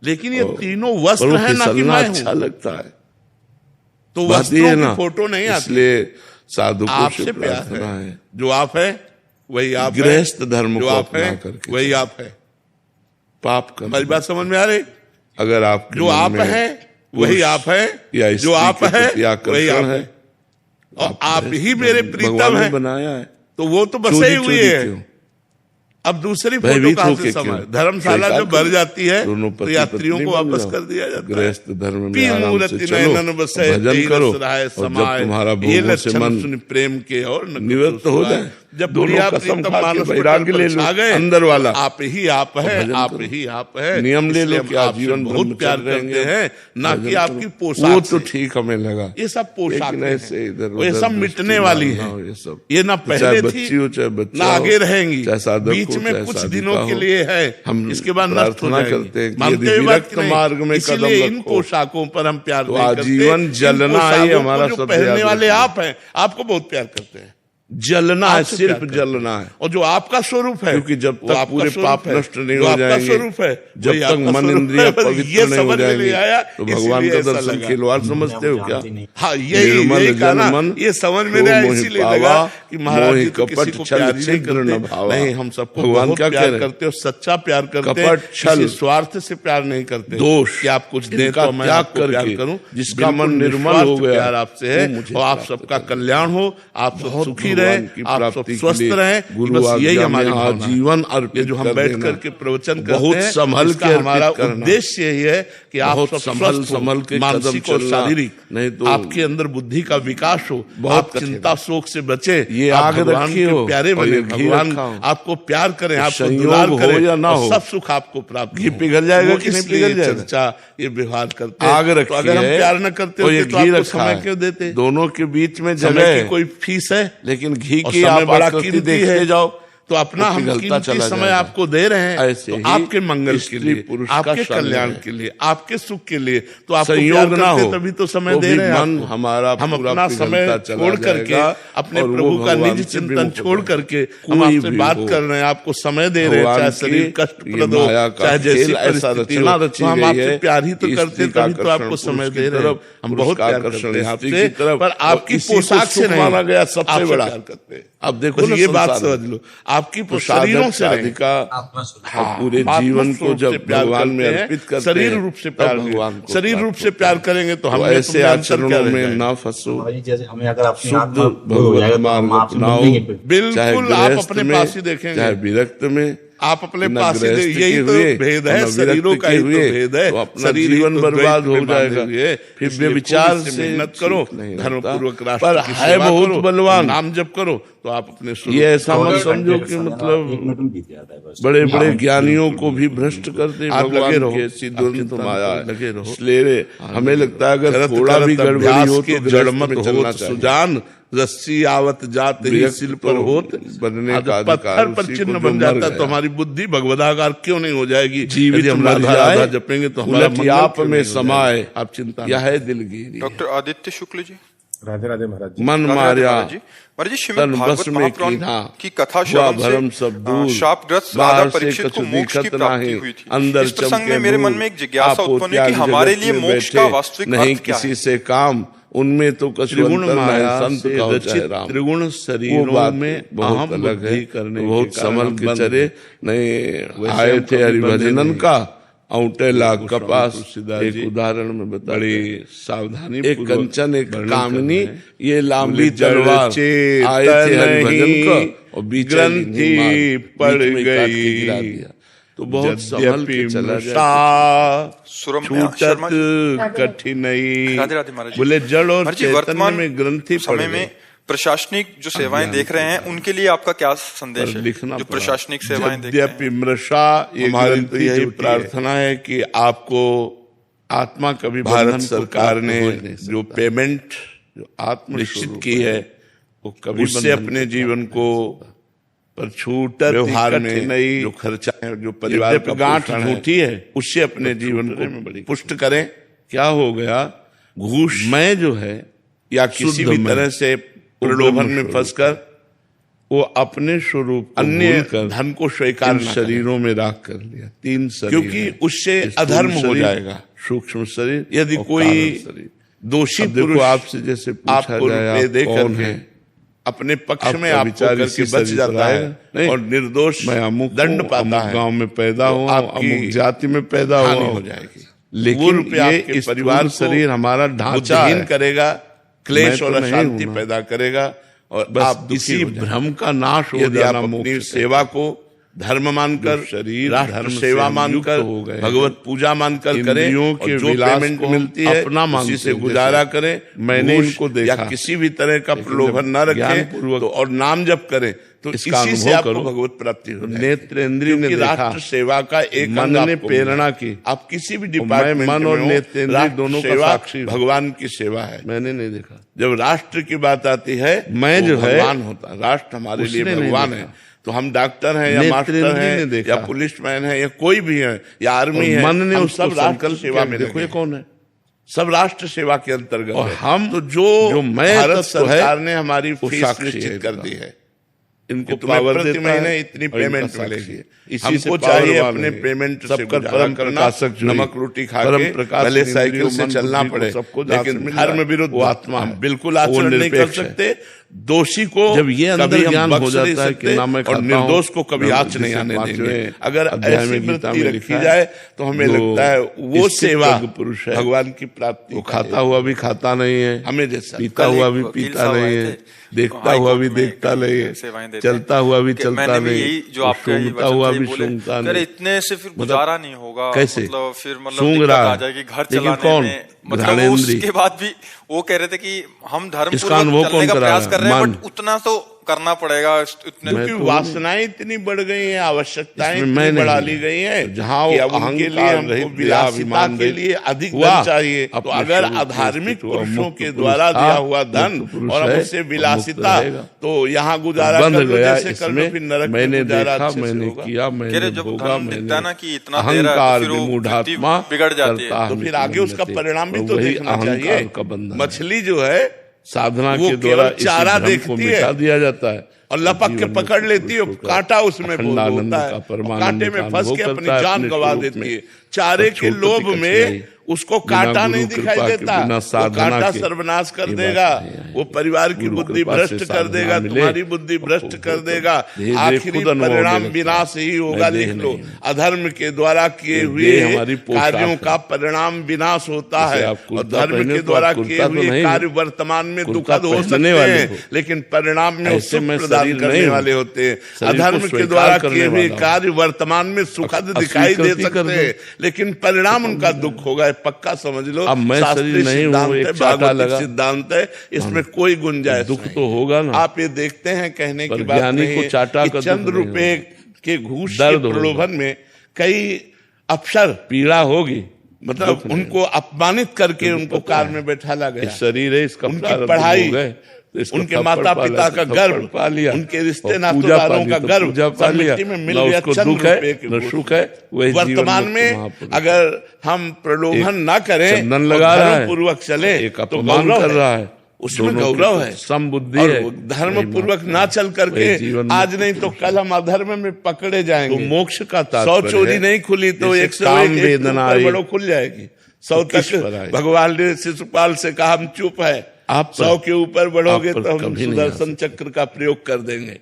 Speaker 3: लेकिन ये तीनों वस्त्र है ना कि मैं
Speaker 2: अच्छा लगता है,
Speaker 3: तो वस्त्रों की फोटो नहीं आती।
Speaker 2: इसलिए साधु को
Speaker 3: आपसे प्यार है, जो आप है वही आप,
Speaker 2: गृहस्थ धर्म को अपना करके
Speaker 3: वही आप है।
Speaker 2: पाप कर,
Speaker 3: हमारी बात समझ में आ रही?
Speaker 2: अगर आप
Speaker 3: जो आप है वही आप है, जो आप है वही आप है, और आप ही मेरे प्रीतम है,
Speaker 2: बनाया है,
Speaker 3: तो वो तो बसे हुई है। अब दूसरी फोटो कहां से समय? धर्मशाला जो भर जाती है तो यात्रियों को वापस कर दिया जाता है।
Speaker 2: गृहस्थ धर्म में आराम से चलो, भजन करो, जब तुम्हारा भोगों से मन
Speaker 3: प्रेम के और
Speaker 2: निवृत्त हो जाए, जब
Speaker 3: दोनों कसम खा के वैराग्य ले लो, अंदर वाला आप ही आप है, आप ही आप है,
Speaker 2: नियम ले लो कि आप जीवन
Speaker 3: बहुत प्यार करते हैं, ना कि आपकी पोशाक।
Speaker 2: वो तो ठीक हमें लगा,
Speaker 3: ये सब पोशाक
Speaker 2: से इधर
Speaker 3: ये सब मिटने वाली है, ये सब, ये ना पहले थी ना आगे रहेंगी, बीच में कुछ दिनों के लिए है, हम इसके बाद नष्ट हो
Speaker 2: करते हैं। मार्ग में
Speaker 3: इसलिए इन पोशाकों पर हम प्यार
Speaker 2: आजीवन जलना ही हमारा सब
Speaker 3: पहनने वाले आप हैं, आपको बहुत प्यार करते हैं।
Speaker 2: जलना है, सिर्फ जलना है।
Speaker 3: और जो आपका स्वरूप है,
Speaker 2: क्योंकि जब तक पूरे पाप नष्ट नहीं हो जाएंगे,
Speaker 3: स्वरूप है,
Speaker 2: जब तक मन इंद्रिय पवित्र नहीं हो जाएंगे, तो भगवान का दर्शन खिलवाड़ समझते हो क्या?
Speaker 3: हाँ, यही कहा मन, ये समझ में नहीं, इसीलिए लगा कि महाराज जी तो किसी को प्यार नहीं करते। नहीं, हम सबको भगवान क्या प्यार करते हो, सच्चा प्यार करते हैं, किसी स्वार्थ से प्यार नहीं करते।
Speaker 2: दोष
Speaker 3: कि आप कुछ दें तो मैं आपको प्यार करूं,
Speaker 2: जिसका मन निर्मल हो गया
Speaker 3: प्यार आपसे है, और आप सबका कल्याण हो, आप सब सुखी रहे, आप सब स्वस्थ रहे। बस यही हमारी
Speaker 2: जीवन और
Speaker 3: जो हम बैठ करके प्रवचन करते
Speaker 2: बहुत
Speaker 3: हैं,
Speaker 2: संभल के
Speaker 3: हमारा उद्देश्य यही है कि आप सब
Speaker 2: संभल के
Speaker 3: मानसिक और शारीरिक,
Speaker 2: नहीं तो
Speaker 3: आपके अंदर बुद्धि का विकास हो, आप चिंता शोक से बचे,
Speaker 2: ये आग रखी हो,
Speaker 3: प्यारे बने, भगवान आपको प्यार करें, आपको दुलार करें या ना हो, सब सुख आपको प्राप्त।
Speaker 2: घी पिघल जाएगा कि नहीं पिघल जाएगा?
Speaker 3: चर्चा ये व्यवहार करते
Speaker 2: आग रखी
Speaker 3: तो अगर हम प्यार न करते होते तो आपको समय क्यों देते?
Speaker 2: दोनों के बीच में
Speaker 3: समय की कोई फीस है?
Speaker 2: लेकिन घी की
Speaker 3: आप बड़ा
Speaker 2: कीमती देखते जाओ
Speaker 3: तो अपना हम कीमती समय आपको दे रहे हैं, तो आपके मंगल के लिए, आपके कल्याण के लिए, आपके सुख के लिए, तो आपको
Speaker 2: संयोग ना हो,
Speaker 3: तभी तो समय दे रहे हैं।
Speaker 2: हमारा
Speaker 3: हम अपना समय छोड़ करके, अपने प्रभु का निज चिंतन छोड़ करके हम आपसे बात कर रहे हैं, आपको समय दे रहे हैं, चाहे शरीर कष्टप्रद हो, चाहे जैसी परिस्थिति हो, तो हम आपसे प्यार ही तो करते, तभी तो आपको समय दे रहे हैं। हम बहुत प्यार करते हैं आपसे, पर आपकी पोशाक से नहीं माना गया सबसे बड़ा करते हैं।
Speaker 2: अब देखो
Speaker 3: ये बात समझ लो, आपकी शरीरों से
Speaker 2: पूरे जीवन को जब भगवान में अर्पित करते हैं,
Speaker 3: शरीर रूप से प्यार, भगवान शरीर रूप से प्यार करेंगे तो हम
Speaker 2: ऐसे आचरणों में ना फंसो,
Speaker 5: हमें अगर
Speaker 2: शुद्ध भगवत मार्ग अपनाओ,
Speaker 3: बिल्कुल आप अपने पास ही देखेंगे,
Speaker 2: चाहे विरक्त में
Speaker 3: आप अपने पास यही तो भेद है, शरीरों का ही तो भेद है।
Speaker 2: तो अपना जीवन बर्बाद हो जाएगा। फिर व्यभिचार से
Speaker 3: मेहनत करो, धर्म पूर्वक राष्ट्र
Speaker 2: पर
Speaker 3: की
Speaker 2: है
Speaker 3: सेवा
Speaker 2: बहुत
Speaker 3: करो,
Speaker 2: बलवान,
Speaker 3: नाम जप करो, तो आप अपने
Speaker 2: ये ऐसा मत समझो कि मतलब बड़े बड़े ज्ञानियों को भी भ्रष्ट करते भगवान के सिद्धांत माया
Speaker 3: लगे रहो।
Speaker 2: इसलिए हमें लगता है अगर थोड़ा भी गड़बड़ी हो तो
Speaker 3: जड़ मत हो सुजान, रस्सी आवत जात ही सिल पर होत,
Speaker 2: बनने का
Speaker 3: पत्थर पर चिन्ह बन जाता है तो हमारी बुद्धि भगवदाकार क्यों नहीं हो जाएगी?
Speaker 2: जीवित
Speaker 3: हम राधा जपेंगे तो हमारा
Speaker 2: आप में समाये,
Speaker 3: आप चिंता
Speaker 2: यह है दिलगिरी।
Speaker 1: डॉक्टर आदित्य शुक्ल जी,
Speaker 4: राधे राधे महाराज जी।
Speaker 2: मन मारिया
Speaker 1: महाराज जी, श्रीमद् भागवत महापुराण की कथा
Speaker 2: भरम सब दूर,
Speaker 1: शापग्रस्त राजा परीक्षित को मोक्ष की प्राप्ति हुई थी।
Speaker 2: अंदर
Speaker 1: इस प्रसंग में मेरे मन में एक जिज्ञासा उत्पन्न हुई कि हमारे लिए मोक्ष का वास्तविक
Speaker 2: नहीं
Speaker 1: अर्थ क्या है?
Speaker 2: किसी से काम, उनमें तो
Speaker 3: त्रिगुण माया से रचित त्रिगुण शरीरों में
Speaker 2: बहुत अलग है,
Speaker 3: करने
Speaker 2: बहुत संभल के चले नहीं आए थे हरिभजनन का औटे लाख कपास। एक उदाहरण में बता,
Speaker 3: बड़ी सावधानी,
Speaker 2: एक कंचन एक कामनी, ये लांबी तलवार आए थे हरिभजन का और
Speaker 3: ग्रंथि पड़ गई
Speaker 2: तो बहुत संभल के चला
Speaker 3: छूटत कठिनाई। बोले जड़ और चैतन्य में ग्रंथि
Speaker 1: समय में प्रशासनिक जो सेवाएं देख रहे हैं उनके लिए आपका क्या संदेश है? जो प्रशासनिक सेवाएं देख रहे हैं,
Speaker 3: मृषा हमारी तो यही प्रार्थना है कि आपको आत्मा कभी भारत सरकार ने जो पेमेंट जो आत्म निश्चित की है वो कभी उससे अपने जीवन को पर छूट व्यवहार में नहीं, जो खर्चा है, जो परिवार का गांठ झूठी है, उससे अपने जीवन को पुष्ट करें। क्या हो गया, घूस मैं जो है या किसी भी तरह से प्रलोभन में फंसकर वो अपने स्वरूप अन्य धन को स्वीकार
Speaker 2: शरीरों में राख कर लिया, 3 शरीर,
Speaker 3: क्योंकि उससे अधर्म हो जाएगा।
Speaker 2: सूक्ष्म शरीर,
Speaker 3: यदि कोई दोषी पुरुष आपसे जैसे आपको रुपये दे करके अपने पक्ष में आपको करके बच जाता है और निर्दोष दंड पाता है,
Speaker 2: गांव में पैदा हुआ, अमुक जाति में पैदा हुआ,
Speaker 3: हो जाएगी।
Speaker 2: लेकिन ये इस परिवार शरीर हमारा ढांचा
Speaker 3: करेगा, क्लेश और अशांति पैदा करेगा और आप इसी भ्रम का नाश हो जाना। अपनी सेवा को धर्म मानकर, शरीर धर्म सेवा मानकर, भगवत पूजा मानकर करें, और जो पेमेंट मिलती है उसी से गुजारा करें। मैंने इनको देखा, या किसी भी तरह का प्रलोभन न रखें तो और नाम जप करें तो इसी से आपको भगवत प्राप्ति हो।
Speaker 2: नेत्र इंद्रिय ने
Speaker 3: राष्ट्र सेवा का एक
Speaker 2: मन ने प्रेरणा की।
Speaker 3: आप किसी भी डिपार्टमेंट
Speaker 2: मन और नेत्र इंद्रिय दोनों का साक्षी,
Speaker 3: भगवान की सेवा है।
Speaker 2: मैंने नहीं देखा।
Speaker 3: जब राष्ट्र की बात आती है,
Speaker 2: मैं जो है
Speaker 3: भगवान होता, राष्ट्र हमारे लिए भगवान है। तो हम डॉक्टर हैं या मास्टर हैं या पुलिस मैन है या कोई भी है या आर्मी है,
Speaker 2: मन ने
Speaker 3: हम
Speaker 2: उस
Speaker 3: सब राष्ट्र सेवा में।
Speaker 2: देखो ये कौन है,
Speaker 3: सब राष्ट्र सेवा के अंतर्गत
Speaker 2: और
Speaker 3: है।
Speaker 2: हम
Speaker 3: तो जो भारत सरकार
Speaker 2: है,
Speaker 3: ने हमारी फीस निश्चित कर दी है, इनको पावर प्रति महीने इतनी पेमेंट मिलेगी। हमको चाहिए अपने पेमेंट से परम प्रकाशक नमक रोटी खा के भले साइकिल से चलना पड़े, लेकिन धर्म विरुद्ध आत्मा बिल्कुल आचरण नहीं कर सकते। दोषी को
Speaker 2: जब ये अंदर ज्ञान हो जाता है कि ना मैं
Speaker 3: और निर्दोष को कभी आँच नहीं आने देंगे। अगर ऐसी वृत्ति रखी जाए तो हमें लगता है वो सेवा
Speaker 2: पुरुष है,
Speaker 3: भगवान की प्राप्ति।
Speaker 2: वो खाता हुआ भी खाता नहीं है,
Speaker 3: हमें जैसा
Speaker 2: पीता हुआ भी पीता नहीं है, देखता हुआ भी देखता नहीं है, चलता हुआ भी चलता नहीं, सूंघता हुआ भी सूंघता नहीं।
Speaker 1: इतने से फिर गुजारा नहीं होगा,
Speaker 2: कैसे
Speaker 1: मतलब फिर
Speaker 2: सूंघ रहा
Speaker 1: आ जाएगी घर चलाने में। मतलब उसके बाद भी वो कह रहे थे कि हम धर्म पूर्वक चलने का प्रयास कर रहे हैं, बट उतना तो करना पड़ेगा।
Speaker 3: क्योंकि वासनाएं इतनी बढ़ गई हैं, आवश्यकताएं इतनी बढ़ा ली गई हैं, जहाँ उनके लिए हमको विलासिता के लिए अधिक धन चाहिए। तो अगर अधार्मिक पुरुषों के द्वारा दिया हुआ धन और उससे विलासिता, तो यहाँ गुजारा कर लो जैसे कर लो, फिर नरक में गुजारा अच्छे से होगा।
Speaker 2: अहंकार मूढ़ात्मा
Speaker 1: बिगड़ जाती है,
Speaker 3: तो फिर आगे उसका परिणाम भी तो देखना चाहिए। मछली जो है
Speaker 2: साधना के द्वारा
Speaker 3: चारा देखती है,
Speaker 2: दिया जाता है
Speaker 3: और लपक के पकड़ लेती है, कांटा उसमें होता है, कांटे में फंस के अपनी जान गंवा देती है। चारे के लोभ में उसको कांटा नहीं दिखाई देता, वो कांटा सर्वनाश कर देगा, वो परिवार की बुद्धि भ्रष्ट कर देगा, तुम्हारी बुद्धि भ्रष्ट कर देगा, आखिरी परिणाम विनाश ही होगा। लिख लो, अधर्म के द्वारा किए हुए कार्यों का परिणाम विनाश होता है, और धर्म के द्वारा किए हुए कार्य वर्तमान में दुखद हो सकते हैं, लेकिन परिणाम में सुख प्रदान करने वाले होते हैं। अधर्म के द्वारा किए हुए कार्य वर्तमान में सुखद दिखाई दे सकते हैं, लेकिन परिणाम उनका दुख होगा, पक्का समझ लो।
Speaker 2: अब मैं शरीर नहीं हूँ, एक चाटा लगा
Speaker 3: सिद्धांत है, इसमें कोई गुंजाइश
Speaker 2: दुख तो होगा ना।
Speaker 3: आप ये देखते हैं, कहने की बात नहीं
Speaker 2: को चाटा
Speaker 3: कि चंद रुपए के घूस के प्रलोभन में कई अफसर
Speaker 2: पीड़ा होगी,
Speaker 3: मतलब उनको अपमानित करके उनको कार में बैठाला गया।
Speaker 2: शरीर है इसका,
Speaker 3: उनकी पढ़ाई, उनके माता पिता का गर्व पा लिया, उनके रिश्ते नातेदारों का गर्व मिट्टी में मिल गया। चंद रुपए के
Speaker 2: सुख है।
Speaker 3: वर्तमान में अगर हम प्रलोभन ना करें, धर्म पूर्वक चले, तो गौरव कर रहा है, उसमें गौरव है,
Speaker 2: समबुद्धि है।
Speaker 3: धर्म पूर्वक ना चल करके आज नहीं तो कल हम अधर्म में पकड़े जाएंगे।
Speaker 2: तो मोक्ष का
Speaker 3: 100 चोरी नहीं खुली तो 101 खुल जाएगी। 100 तक भगवान ने शिशुपाल से कहा हम चुप है, आप 100 के ऊपर बढ़ोगे तो हम सुदर्शन चक्र का प्रयोग कर देंगे।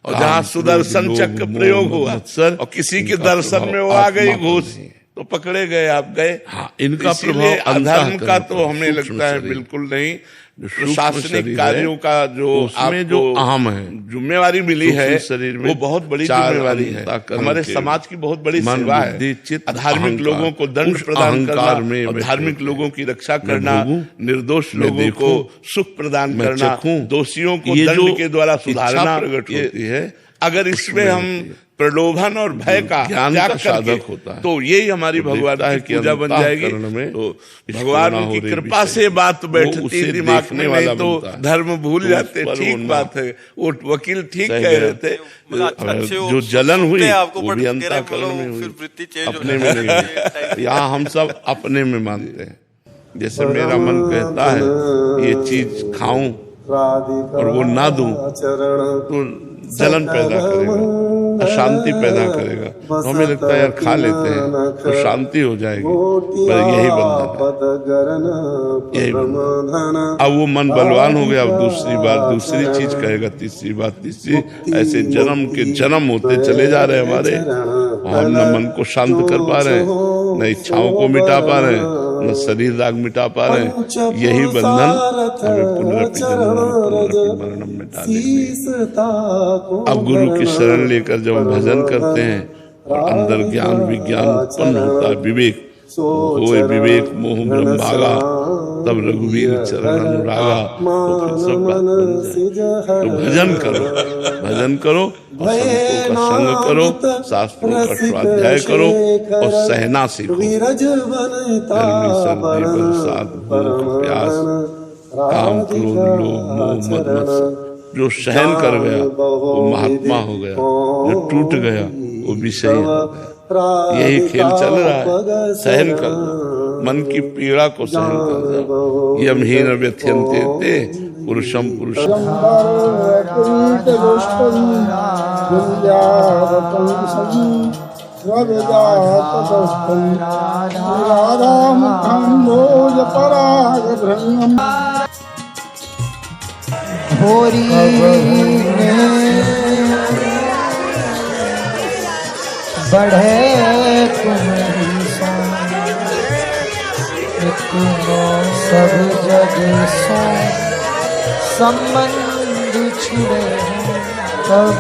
Speaker 3: और जहाँ सुदर्शन चक्र प्रयोग हुआ और किसी के दर्शन में वो आ गई घूस, तो पकड़े गए, आप गए।
Speaker 2: इनका प्रभाव
Speaker 3: अधर्म का तो हमें लगता है बिल्कुल नहीं। प्रशासनिक कार्यों का जो
Speaker 2: अहम है,
Speaker 3: जिम्मेवारी मिली है,
Speaker 2: शरीर में
Speaker 3: वो बहुत बड़ी जिम्मेवारी है, हमारे समाज की बहुत बड़ी सेवा है। धार्मिक लोगों को दंड प्रदान करना, धार्मिक लोगों की रक्षा करना, निर्दोष लोगों को सुख प्रदान करना, दोषियों को दंड के द्वारा सुधारना प्रकट होती है। अगर इसमें हम प्रलोभन और भय का
Speaker 2: ज्ञान का साधक होता है,
Speaker 3: तो यही हमारी भगवान की पूजा बन जाएगी। तो भगवान की कृपा से बात बैठती दिमाग में, नहीं तो धर्म भूल जाते। ठीक बात है, वो वकील ठीक कह रहे थे।
Speaker 2: जो जलन हुई वो भी अंतःकरण में हुई, अपने में नहीं। यहाँ हम सब अपने में मानते हैं। जैसे मेरा मन कहता है ये चीज खाऊं और वो ना दूं, तो जलन पैदा करेगा, अशांति पैदा करेगा। तो हमें लगता है यार खा लेते हैं तो शांति हो जाएगी, पर यही बंधन है, यही बंधन। अब वो मन बलवान हो गया, अब दूसरी बार दूसरी चीज कहेगा, तीसरी बार तीसरी, ऐसे जन्म के जन्म होते चले जा रहे हमारे। हम न मन को शांत कर पा रहे, न इच्छाओं को मिटा पा रहे, न शरीर राग मिटा पा रहे। यही बंधन हमें पुनरपि मरणम में डालेंगे। अब गुरु की शरण लेकर जब भजन करते हैं और अंदर ज्ञान विज्ञान उत्पन्न होता है, विवेक होए विवेक मोह ब्रह्म भागा, तब रघुवीर चरण अनुरागा, तो फिर सब बात बन जाए। तो भजन करो, भजन करो, और संतों का संग करो, शास्त्रों का स्वाध्याय करो, और सहना सीखो। गर्मी सर्दी बरसात भूख प्यास काम क्रोध लोभ मोह मद मत्सर, जो सहन कर गया वो महात्मा हो गया, जो टूट गया वो विषयी हो गया। यही खेल चल रहा है, सहन करना। मन की पीड़ा को सहन कर जाओ। यमहीन व्यथ्यन्ते ते पुरुषम पुरुषम।
Speaker 5: होरी बढ़े तुम्हारी सब जग सो संबंध छिड़े तब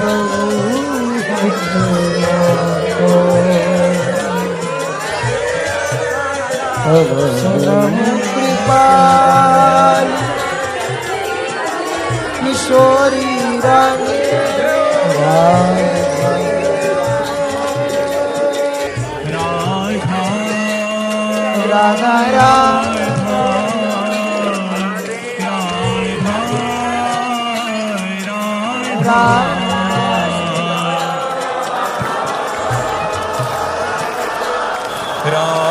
Speaker 5: कृपाल किशोरी रानी राधा राधा